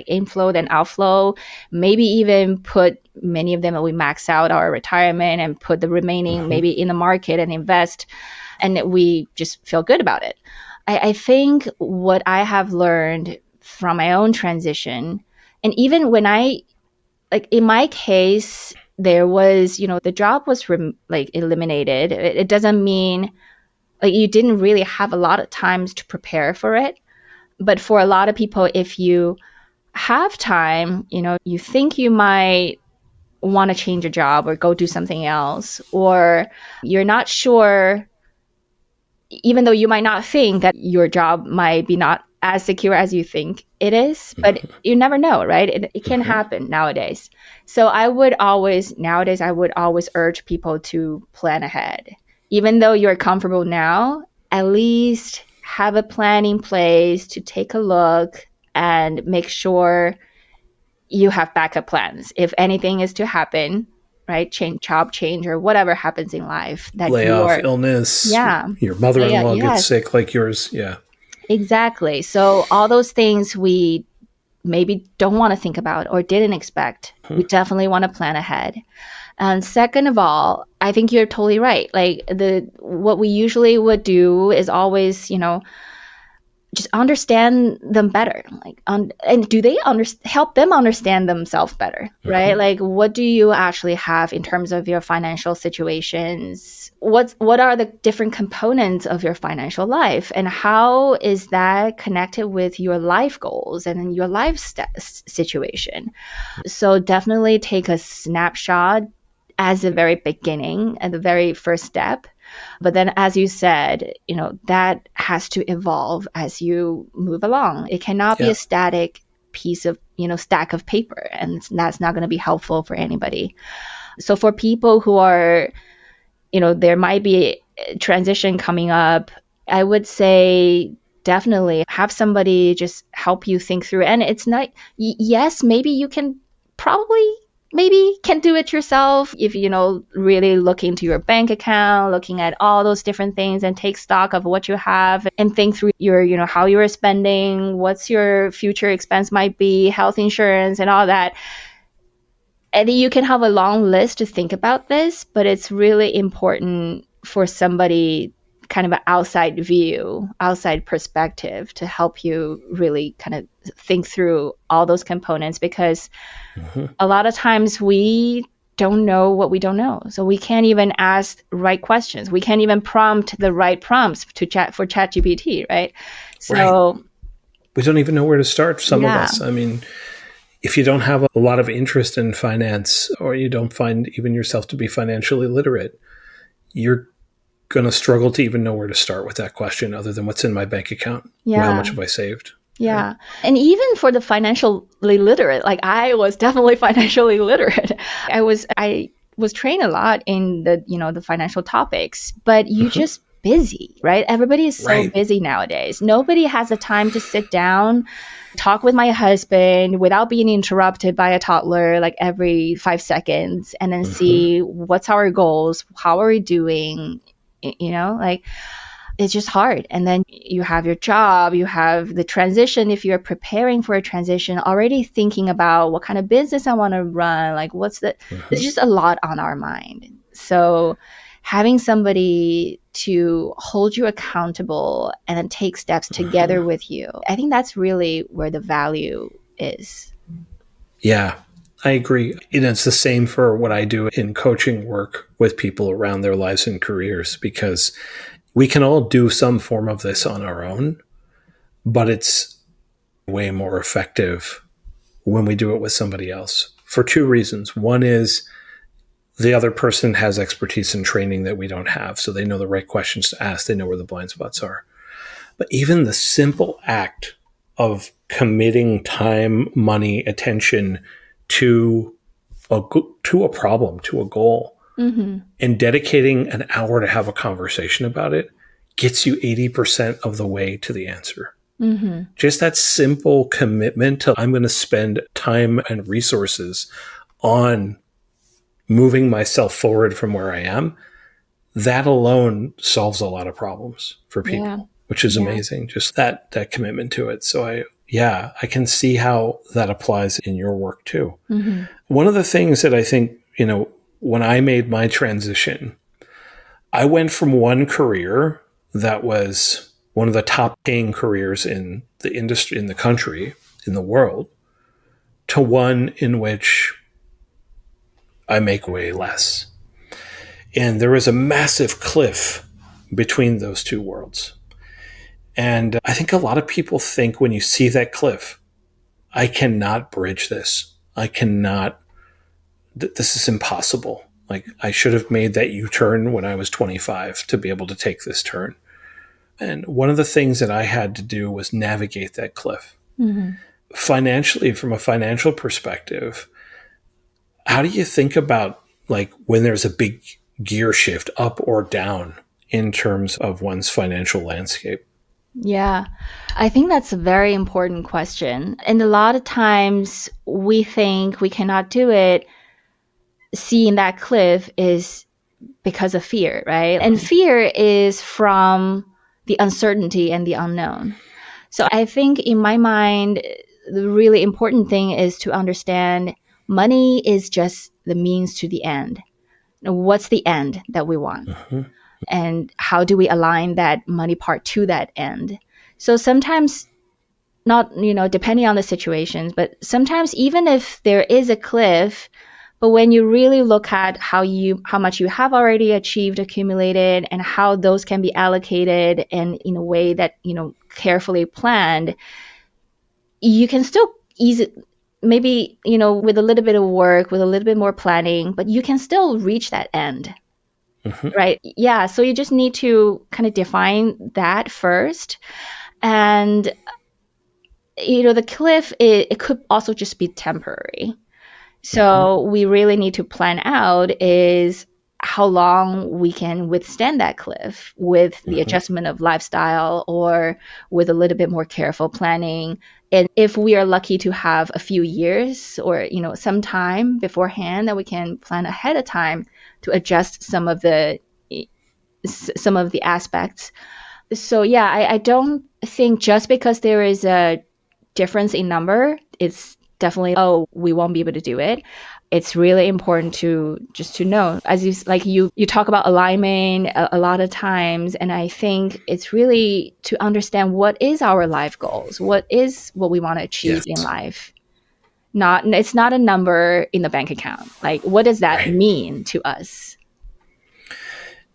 inflow than outflow, maybe even put many of them, we max out our retirement and put the remaining maybe in the market and invest, and we just feel good about it. I think what I have learned from my own transition. And even when like in my case, there was, the job was like eliminated. It doesn't mean like you didn't really have a lot of times to prepare for it. But for a lot of people, if you have time, you think you might want to change a job or go do something else, or you're not sure, even though you might not think that your job might be not as secure as you think it is, but you never know, right? It can happen nowadays. So nowadays, I would always urge people to plan ahead. Even though you're comfortable now, at least have a plan in place to take a look and make sure you have backup plans. If anything is to happen, right? Job change or whatever happens in life. That layoff, illness, your mother-in-law gets sick like yours. Yeah. Exactly. So all those things we maybe don't want to think about or didn't expect, we definitely want to plan ahead. And second of all, I think you're totally right. Like what we usually would do is always, just understand them better. Like, and do they help them understand themselves better, right? Like, what do you actually have in terms of your financial situations? What are the different components of your financial life, and how is that connected with your life goals and your life situation? So definitely take a snapshot as the very beginning and the very first step. But then, as you said, that has to evolve as you move along. It cannot be a static piece of, stack of paper, and that's not going to be helpful for anybody. So for people who are, there might be a transition coming up, I would say definitely have somebody just help you think through. And it's not, yes, maybe you can maybe can do it yourself if, really look into your bank account, looking at all those different things and take stock of what you have and think through your, how you're spending, what's your future expense might be, health insurance and all that. And you can have a long list to think about this, but it's really important for somebody kind of an outside view, outside perspective to help you really kind of think through all those components, because a lot of times we don't know what we don't know. So we can't even ask the right questions. We can't even prompt the right prompts for ChatGPT, right? So we don't even know where to start, some of us. I mean, if you don't have a lot of interest in finance, or you don't find even yourself to be financially literate, you're going to struggle to even know where to start with that question, other than what's in my bank account. Well, how much have I saved? Yeah. Right? And even for the financially literate, like I was definitely financially literate. I was trained a lot in the financial topics, but you just busy, right? Everybody is so busy nowadays. Nobody has the time to sit down, talk with my husband without being interrupted by a toddler like every 5 seconds, and then see what's our goals, how are we doing, like it's just hard. And then you have your job, you have the transition. If you're preparing for a transition, already thinking about what kind of business I want to run, like it's just a lot on our mind. So having somebody to hold you accountable and then take steps together with you, I think that's really where the value is. Yeah, I agree. And it's the same for what I do in coaching work with people around their lives and careers, because we can all do some form of this on our own, but it's way more effective when we do it with somebody else for 2 reasons. One is the other person has expertise and training that we don't have, so they know the right questions to ask. They know where the blind spots are. But even the simple act of committing time, money, attention to a problem, to a goal, and dedicating an hour to have a conversation about it gets you 80% of the way to the answer. Just that simple commitment to, I'm going to spend time and resources on moving myself forward from where I am, that alone solves a lot of problems for people, which is amazing. Just that commitment to it. So I can see how that applies in your work too. One of the things that I think, when I made my transition, I went from one career that was one of the top paying careers in the industry, in the country, in the world, to one in which I make way less. And there is a massive cliff between those two worlds. And I think a lot of people think when you see that cliff, I cannot bridge this. This is impossible. Like, I should have made that U-turn when I was 25 to be able to take this turn. And one of the things that I had to do was navigate that cliff. Mm-hmm. Financially, from a financial perspective, how do you think about, like, when there's a big gear shift up or down in terms of one's financial landscape? Yeah, I think that's a very important question. And a lot of times we think we cannot do it. Seeing that cliff is because of fear, right? And fear is from the uncertainty and the unknown. So I think in my mind, the really important thing is to understand money is just the means to the end. What's the end that we want? Mm-hmm. And how do we align that money part to that end? So sometimes, not, depending on the situations, but sometimes even if there is a cliff, but when you really look at how much you have already achieved, accumulated, and how those can be allocated and in a way that, carefully planned, you can still maybe, with a little bit of work, with a little bit more planning, but you can still reach that end. Mm-hmm. Right? Yeah. So you just need to kind of define that first. And, the cliff, it could also just be temporary. So we really need to plan out is how long we can withstand that cliff with the adjustment of lifestyle or with a little bit more careful planning. And if we are lucky to have a few years or, some time beforehand, that we can plan ahead of time to adjust some of the aspects. So yeah, I don't think just because there is a difference in number, it's definitely, we won't be able to do it. It's really important to know, as you talk about alignment a lot of times, and I think it's really to understand what is our life goals, what we want to achieve in life. It's not a number in the bank account. Like, what does that mean to us?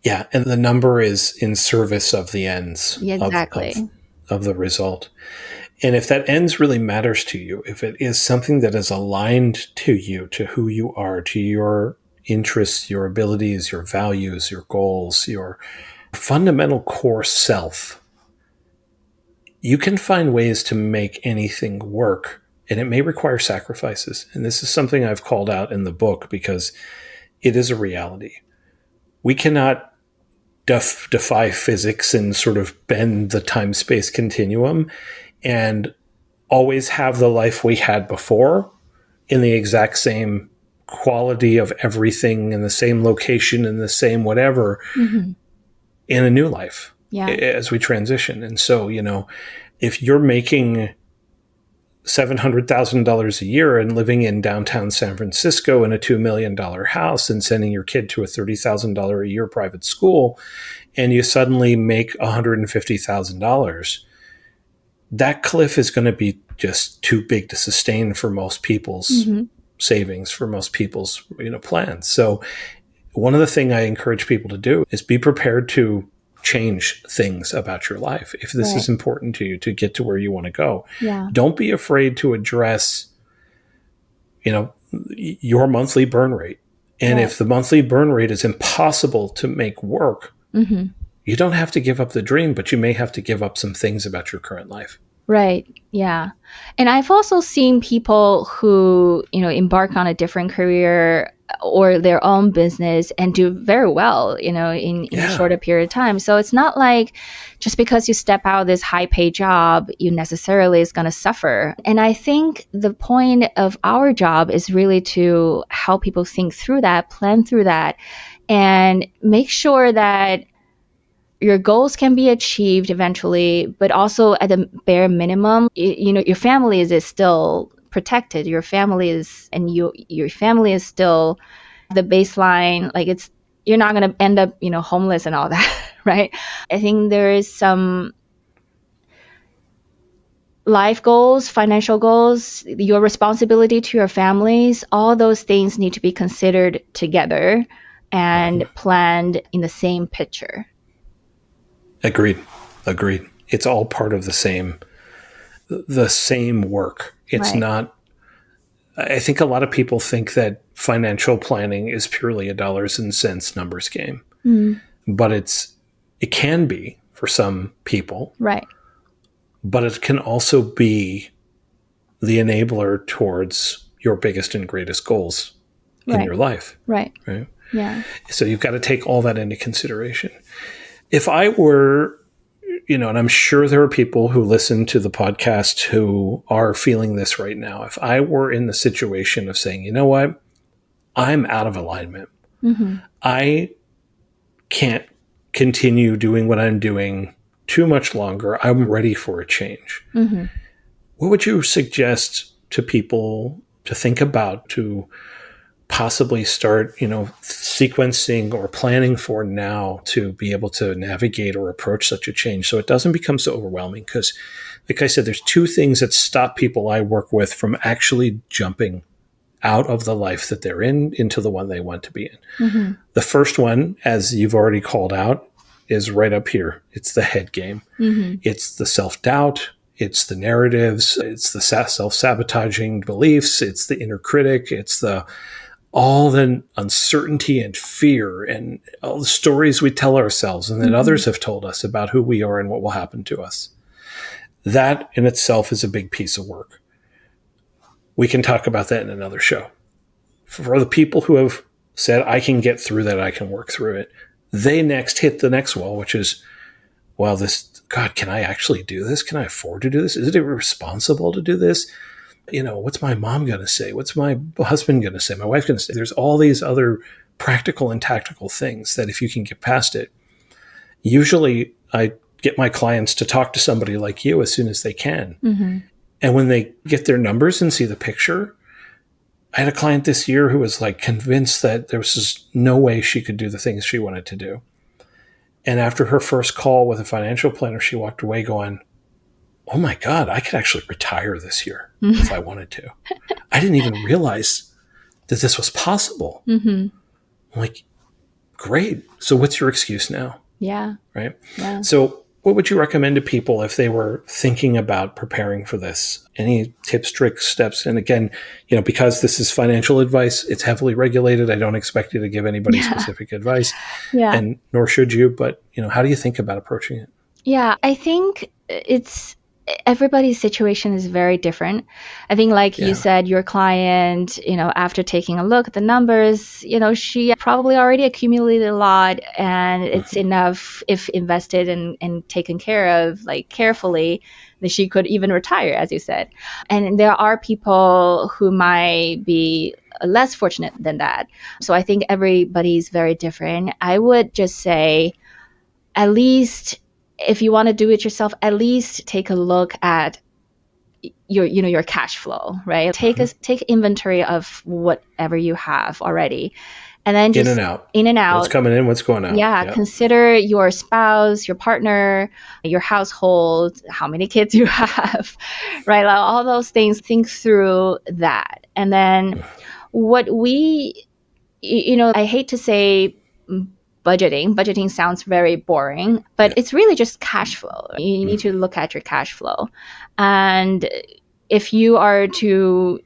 Yeah, and the number is in service of the ends. Yeah, exactly. Of the result. And if that ends really matters to you, if it is something that is aligned to you, to who you are, to your interests, your abilities, your values, your goals, your fundamental core self, you can find ways to make anything work. And it may require sacrifices. And this is something I've called out in the book because it is a reality. We cannot defy physics and sort of bend the time-space continuum and always have the life we had before in the exact same quality of everything in the same location in the same whatever in a new life as we transition. And so, if you're making $700,000 a year and living in downtown San Francisco in a $2 million house and sending your kid to a $30,000 a year private school, and you suddenly make $150,000, that cliff is going to be just too big to sustain for most people's savings, for most people's plans. So one of the things I encourage people to do is be prepared to change things about your life if this is important to you to get to where you want to go. Yeah. Don't be afraid to address, your monthly burn rate. And if the monthly burn rate is impossible to make work, you don't have to give up the dream, but you may have to give up some things about your current life. Right. Yeah. And I've also seen people who, embark on a different career or their own business and do very well, in a shorter period of time. So it's not like just because you step out of this high paid job, you necessarily is going to suffer. And I think the point of our job is really to help people think through that, plan through that, and make sure that your goals can be achieved eventually, but also at the bare minimum, your family is still protected. Your family is, and your family is still the baseline. Like you're not going to end up, homeless and all that, right? I think there is some life goals, financial goals, your responsibility to your families, all those things need to be considered together and planned in the same picture. Agreed. It's all part of the same work. It's Right. not. I think a lot of people think that financial planning is purely a dollars and cents numbers game, but it can be for some people, Right. but it can also be the enabler towards your biggest and greatest goals in Right. your life. Right. Right. Yeah. So you've got to take all that into consideration. If I were, and I'm sure there are people who listen to the podcast who are feeling this right now. If I were in the situation of saying, you know what, I'm out of alignment. Mm-hmm. I can't continue doing what I'm doing too much longer. I'm ready for a change. Mm-hmm. What would you suggest to people to think about to possibly start, sequencing or planning for now to be able to navigate or approach such a change so it doesn't become so overwhelming? Because, like I said, there's two things that stop people I work with from actually jumping out of the life that they're in into the one they want to be in. Mm-hmm. The first one, as you've already called out, is right up here. It's the head game. Mm-hmm. It's the self-doubt. It's the narratives. It's the self-sabotaging beliefs. It's the inner critic. It's all the uncertainty and fear and all the stories we tell ourselves and that others have told us about who we are and what will happen to us. That in itself is a big piece of work. We can talk about that in another show. For the people who have said, I can get through that, I can work through it, they next hit the next wall, which is, well, God, can I actually do this? Can I afford to do this? Is it irresponsible to do this? What's my mom going to say? What's my husband going to say? My wife going to say? There's all these other practical and tactical things that if you can get past it, usually I get my clients to talk to somebody like you as soon as they can. Mm-hmm. And when they get their numbers and see the picture, I had a client this year who was like convinced that there was just no way she could do the things she wanted to do. And after her first call with a financial planner, she walked away going, oh my God, I could actually retire this year if I wanted to. I didn't even realize that this was possible. Mm-hmm. I'm like, great. So what's your excuse now? Yeah. Right? Yeah. So what would you recommend to people if they were thinking about preparing for this? Any tips, tricks, steps? And again, because this is financial advice, it's heavily regulated. I don't expect you to give anybody specific advice, and nor should you. But, how do you think about approaching it? Yeah, I think everybody's situation is very different. I think like you said, your client, after taking a look at the numbers, she probably already accumulated a lot and it's enough if invested and taken care of like carefully that she could even retire, as you said. And there are people who might be less fortunate than that. So I think everybody's very different. I would just say, at least if you want to do it yourself, at least take a look at your cash flow, right? Take inventory of whatever you have already, and then just in and out. What's coming in? What's going out? Yeah. Consider your spouse, your partner, your household, how many kids you have, right? Like all those things. Think through that, and then I hate to say budgeting sounds very boring, but it's really just cash flow. You need to look at your cash flow. And if you are to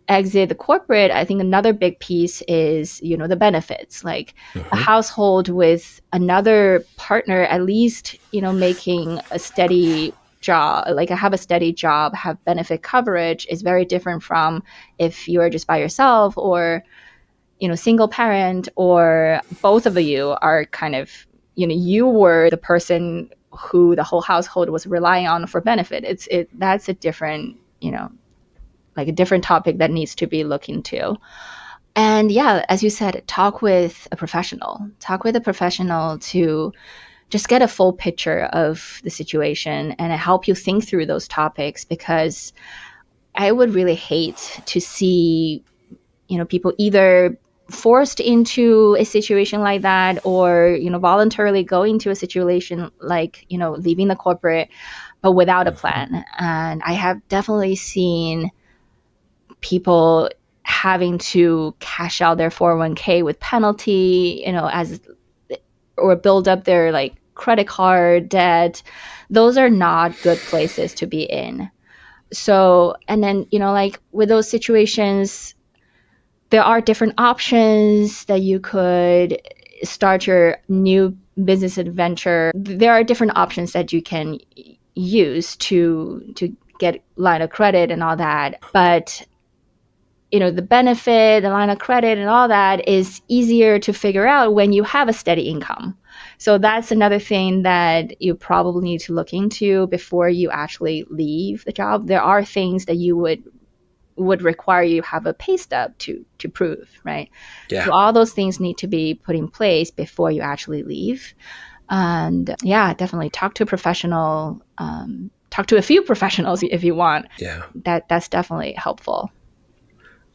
exit the corporate, I think another big piece is, the benefits, like a household with another partner, at least, making a steady job, like have a steady job, have benefit coverage is very different from if you are just by yourself or single parent, or both of you are kind of, you were the person who the whole household was relying on for benefit. That's a different, like a different topic that needs to be looked into. And yeah, as you said, talk with a professional to just get a full picture of the situation and help you think through those topics, because I would really hate to see, people either forced into a situation like that or voluntarily going to a situation like leaving the corporate but without a plan. And I have definitely seen people having to cash out their 401k with penalty, as or build up their like credit card debt. Those are not good places to be in. So, and then, like with those situations, there are different options that you could start your new business adventure. There are different options that you can use to get line of credit and all that. But the benefit, the line of credit and all that is easier to figure out when you have a steady income. So that's another thing that you probably need to look into before you actually leave the job. There are things that you would require you have a pay stub to prove, right? Yeah. So all those things need to be put in place before you actually leave. And yeah, definitely talk to a professional, talk to a few professionals if you want. Yeah. That's definitely helpful.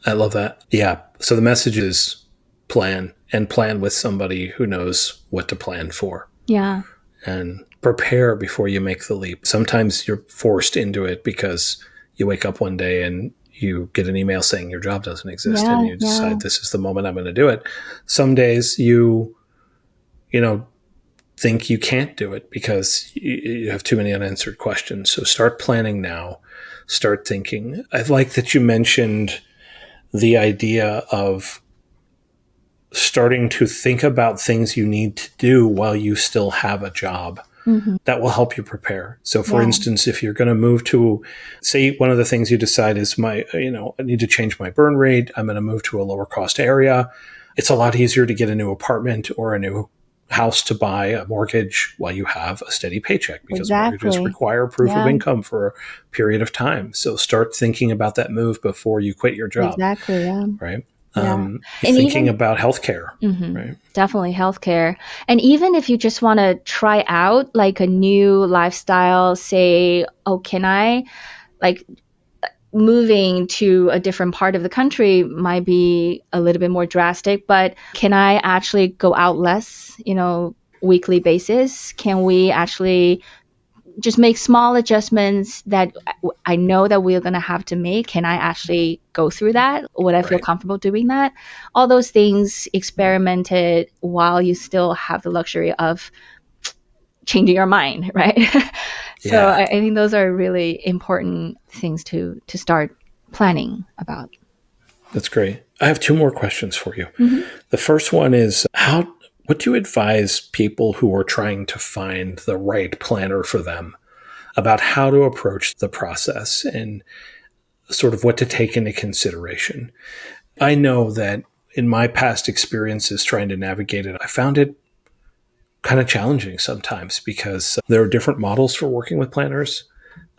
I love that. Yeah. So the message is plan, and plan with somebody who knows what to plan for. Yeah. And prepare before you make the leap. Sometimes you're forced into it because you wake up one day and you get an email saying your job doesn't exist, and you decide this is the moment I'm going to do it. Some days you think you can't do it because you have too many unanswered questions. So start planning now. Start thinking. I like that you mentioned the idea of starting to think about things you need to do while you still have a job. Mm-hmm. That will help you prepare. So for instance, if you're going to move to, say, one of the things you decide is I need to change my burn rate. I'm going to move to a lower cost area. It's a lot easier to get a new apartment or a new house to buy a mortgage while you have a steady paycheck, because mortgages require proof of income for a period of time. So start thinking about that move before you quit your job. Exactly. Yeah. Right. Yeah. Thinking about healthcare, right? Definitely healthcare. And even if you just want to try out like a new lifestyle, say, can I, like, moving to a different part of the country might be a little bit more drastic, but can I actually go out less, weekly basis? Can we actually just make small adjustments that I know that we're going to have to make? Can I actually go through that? Would I feel comfortable doing that? All those things experimented while you still have the luxury of changing your mind, right? So I think those are really important things to start planning about. That's great. I have two more questions for you. Mm-hmm. The first one is, what do you advise people who are trying to find the right planner for them about how to approach the process and sort of what to take into consideration? I know that in my past experiences trying to navigate it, I found it kind of challenging sometimes because there are different models for working with planners,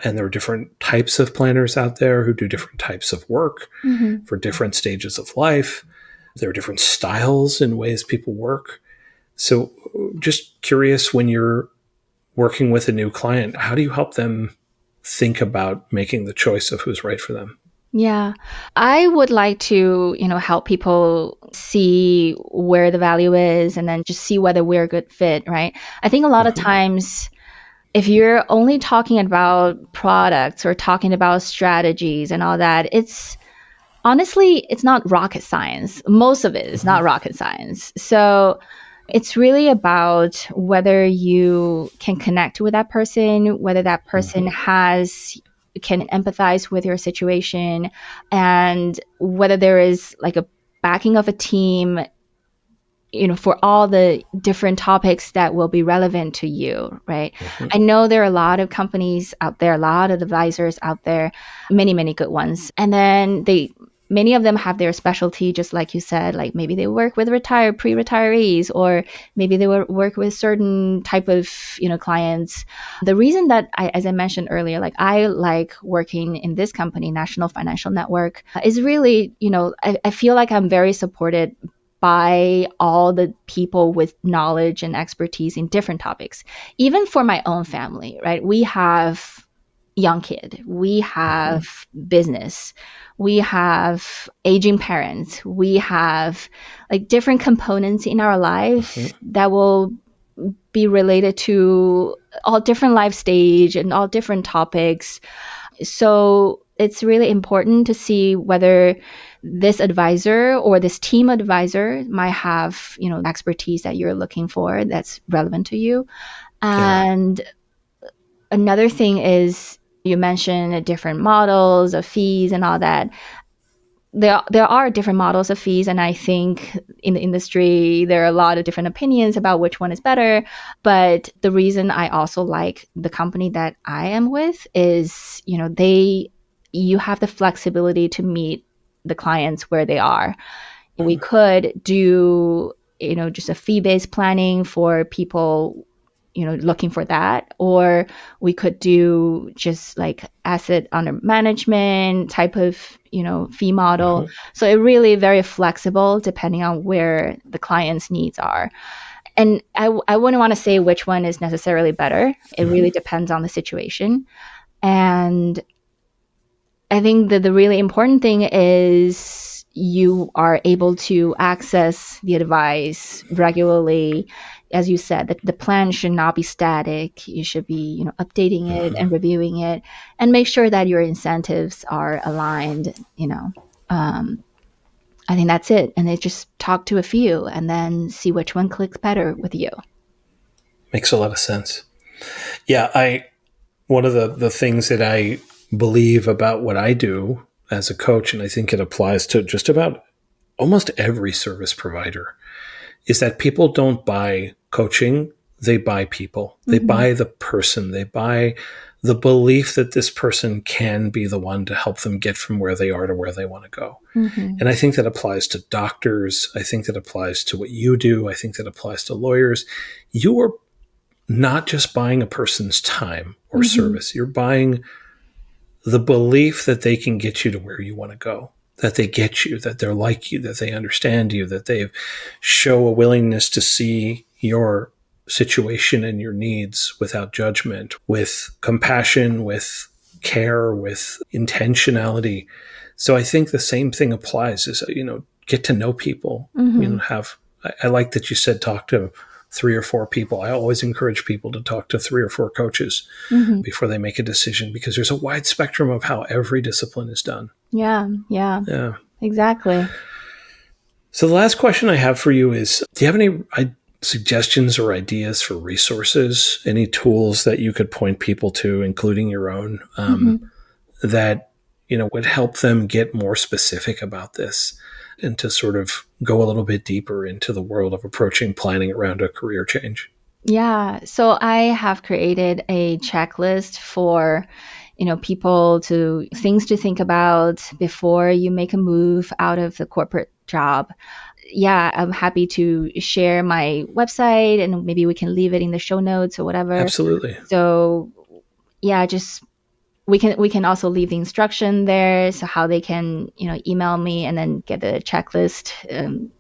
and there are different types of planners out there who do different types of work for different stages of life. There are different styles and ways people work. So just curious, when you're working with a new client, how do you help them think about making the choice of who's right for them? Yeah, I would like to, help people see where the value is and then just see whether we're a good fit, right? I think a lot of times, if you're only talking about products or talking about strategies and all that, honestly, it's not rocket science. Most of it is not rocket science. So it's really about whether you can connect with that person, whether that person can empathize with your situation, and whether there is like a backing of a team, for all the different topics that will be relevant to you, right? I know there are a lot of companies out there, a lot of advisors out there, many, many good ones. And then many of them have their specialty, just like you said, like maybe they work with pre-retirees, or maybe they work with certain type of, clients. The reason that as I mentioned earlier, like I like working in this company, National Financial Network, is really, I feel like I'm very supported by all the people with knowledge and expertise in different topics. Even for my own family, right? We have young kid, we have business, we have aging parents, we have like different components in our life that will be related to all different life stage and all different topics. So it's really important to see whether this advisor or this team advisor might have, expertise that you're looking for that's relevant to you. And another thing is, you mentioned different models of fees and all that. There are different models of fees, and I think in the industry there are a lot of different opinions about which one is better. But the reason I also like the company that I am with is, you have the flexibility to meet the clients where they are. We could do, just a fee-based planning for people, looking for that, or we could do just like asset under management type of, fee model. So it really very flexible depending on where the client's needs are. And I wouldn't want to say which one is necessarily better. It really depends on the situation. And I think that the really important thing is you are able to access the advice regularly. As you said, the plan should not be static. You should be, updating it and reviewing it, and make sure that your incentives are aligned. I think that's it. And they just talk to a few and then see which one clicks better with you. Makes a lot of sense. Yeah, one of the things that I believe about what I do as a coach, and I think it applies to just about almost every service provider, is that people don't buy coaching, they buy people. They buy the person. They buy the belief that this person can be the one to help them get from where they are to where they want to go. And I think that applies to doctors. I think that applies to what you do. I think that applies to lawyers. You are not just buying a person's time or service. You're buying the belief that they can get you to where you want to go, that they get you, that they're like you, that they understand you, that they show a willingness to see your situation and your needs without judgment, with compassion, with care, with intentionality. So I think the same thing applies is, get to know people, I like that you said, talk to 3 or 4 people. I always encourage people to talk to 3 or 4 coaches before they make a decision, because there's a wide spectrum of how every discipline is done. Yeah, exactly. So the last question I have for you is, do you have any suggestions or ideas for resources, any tools that you could point people to, including your own, that, would help them get more specific about this and to sort of go a little bit deeper into the world of approaching planning around a career change? Yeah. So I have created a checklist for, people things to think about before you make a move out of the corporate job. Yeah, I'm happy to share my website, and maybe we can leave it in the show notes or whatever. Absolutely. So yeah, just we can also leave the instruction there, so how they can, email me and then get the checklist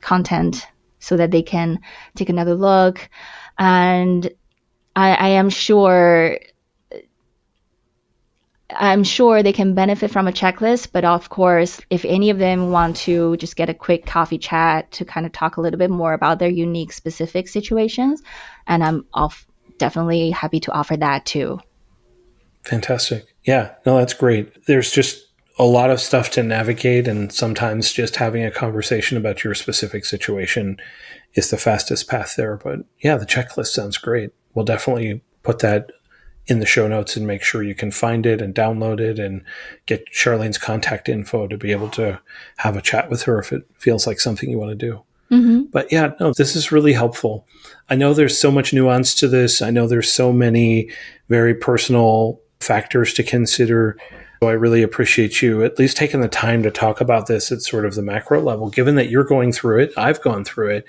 content so that they can take another look. And I am sure they can benefit from a checklist, but of course, if any of them want to just get a quick coffee chat to kind of talk a little bit more about their unique specific situations, and I'm definitely happy to offer that too. Fantastic. Yeah, no, that's great. There's just a lot of stuff to navigate, and sometimes just having a conversation about your specific situation is the fastest path there. But yeah, the checklist sounds great. We'll definitely put that in the show notes and make sure you can find it and download it and get Charlene's contact info to be able to have a chat with her if it feels like something you want to do. But yeah, no, this is really helpful. I know there's so much nuance to this. I know there's so many very personal factors to consider. So I really appreciate you at least taking the time to talk about this at sort of the macro level, given that you're going through it, I've gone through it,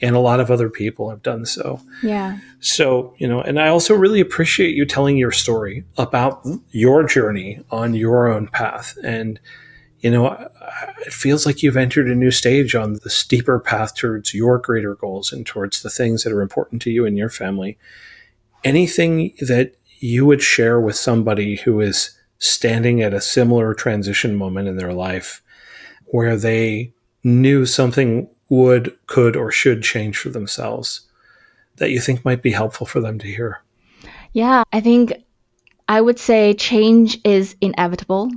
and a lot of other people have done so. Yeah. So, and I also really appreciate you telling your story about your journey on your own path. And, it feels like you've entered a new stage on the steeper path towards your greater goals and towards the things that are important to you and your family. Anything that you would share with somebody who is standing at a similar transition moment in their life where they knew something would, could, or should change for themselves that you think might be helpful for them to hear? Yeah, I think I would say change is inevitable,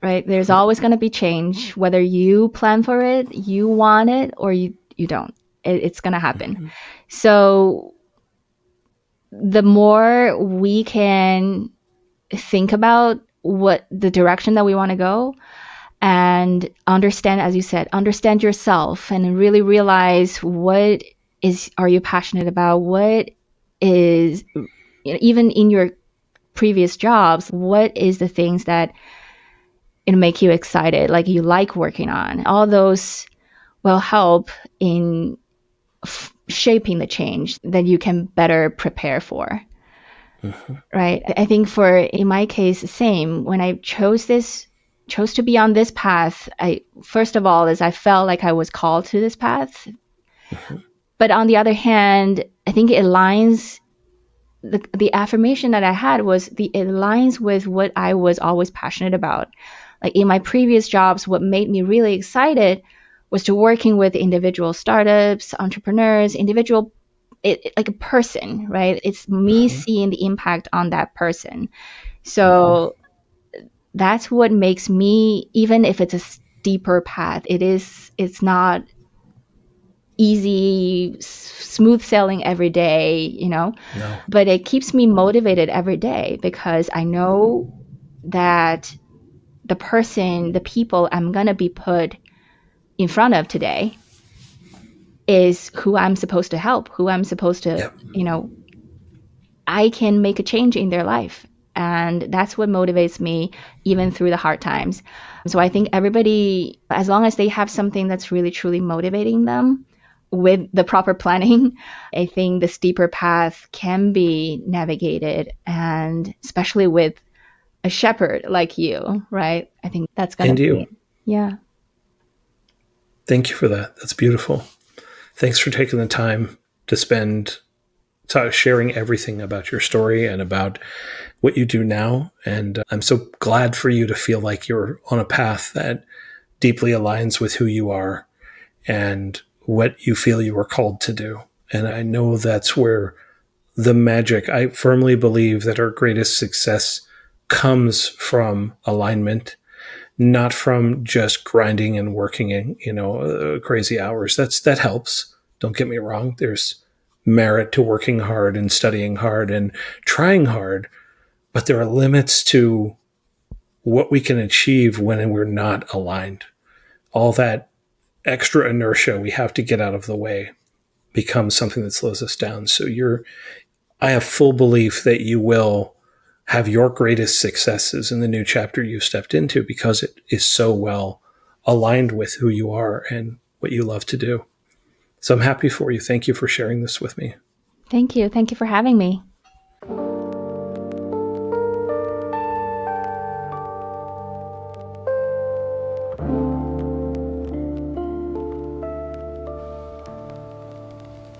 right? There's always going to be change, whether you plan for it, you want it, or you don't. It's going to happen. Mm-hmm. So the more we can think about what the direction that we want to go and understand, as you said, understand yourself and really realize what are you passionate about? What is, even in your previous jobs, what is the things that make you excited, like you like working on? All those will help in shaping the change that you can better prepare for. Mm-hmm. Right. I think in my case, same. When I chose to be on this path, first of all, I felt like I was called to this path. Mm-hmm. But on the other hand, I think it aligns, the affirmation that I had was it aligns with what I was always passionate about. Like in my previous jobs, what made me really excited was to working with individual startups, entrepreneurs, like a person, right? It's me Mm-hmm. seeing the impact on that person. Mm-hmm. So that's what makes me, even if it's a steeper path, it's not easy, smooth sailing every day, No. but it keeps me motivated every day because I know that the people I'm going to be put in front of today is who I'm supposed to help, who I'm supposed to, Yep. I can make a change in their life. And that's what motivates me even through the hard times. So I think everybody, as long as they have something that's really truly motivating them with the proper planning, I think the steeper path can be navigated. And especially with a shepherd like you, right? I think that's going to And be, you. yeah. Thank you for that. That's beautiful. Thanks for taking the time to spend sharing everything about your story and about what you do now. And I'm so glad for you to feel like you're on a path that deeply aligns with who you are and what you feel you were called to do. And I know that's where the magic, I firmly believe that our greatest success comes from alignment, not from just grinding and working in, crazy hours. That helps. Don't get me wrong. There's merit to working hard and studying hard and trying hard, but there are limits to what we can achieve when we're not aligned. All that extra inertia we have to get out of the way becomes something that slows us down. So I have full belief that you will have your greatest successes in the new chapter you've stepped into because it is so well aligned with who you are and what you love to do. So I'm happy for you. Thank you for sharing this with me. Thank you. Thank you for having me.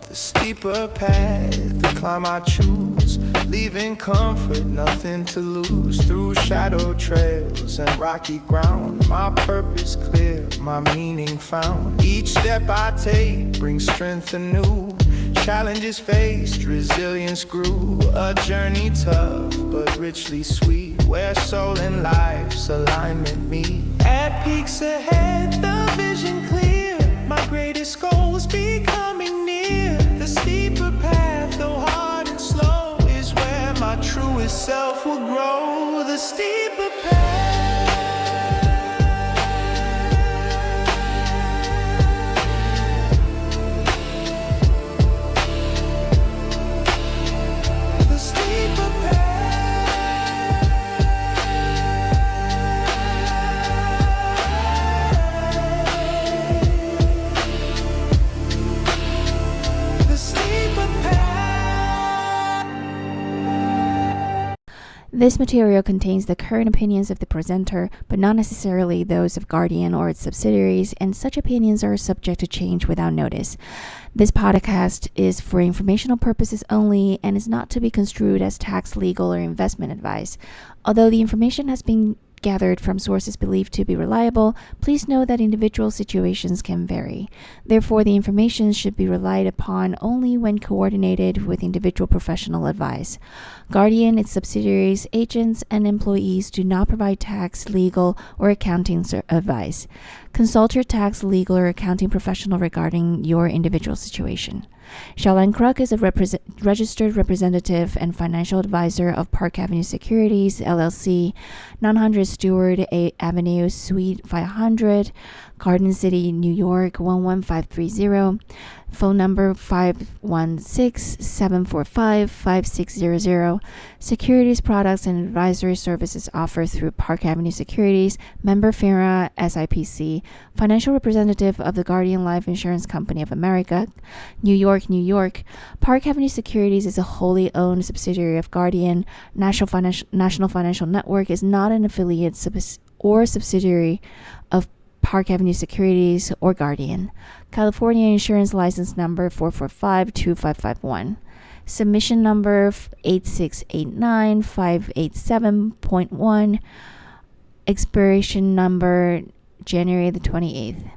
The steeper path, the climb I choose, leaving comfort, nothing to lose. Through shadow trails and rocky ground, my purpose clear, my meaning found. Each step I take brings strength anew. Challenges faced, resilience grew. A journey tough, but richly sweet, where soul and life's alignment meet. At peaks ahead, the vision clear, my greatest goals becoming near. The steeper path, though hard and slow, is where my truest self will grow. The steeper path. This material contains the current opinions of the presenter, but not necessarily those of Guardian or its subsidiaries, and such opinions are subject to change without notice. This podcast is for informational purposes only and is not to be construed as tax, legal, or investment advice. Although the information has been gathered from sources believed to be reliable, please know that individual situations can vary. Therefore, the information should be relied upon only when coordinated with individual professional advice. Guardian, its subsidiaries, agents, and employees do not provide tax, legal, or accounting advice. Consult your tax, legal, or accounting professional regarding your individual situation. Xiaolan Kruk is a registered representative and financial advisor of Park Avenue Securities, LLC, 900 Stewart Avenue, Suite 500, Garden City, New York, 11530. Phone number 516-745-5600. Securities products and advisory services offered through Park Avenue Securities, member FINRA, SIPC, financial representative of the Guardian Life Insurance Company of America, New York, New York. Park Avenue Securities is a wholly owned subsidiary of Guardian. National Financial Network is not an affiliate or subsidiary of Park Avenue Securities or Guardian. California Insurance License Number 4452551. Submission number 8689587.1. Expiration number January the 28th.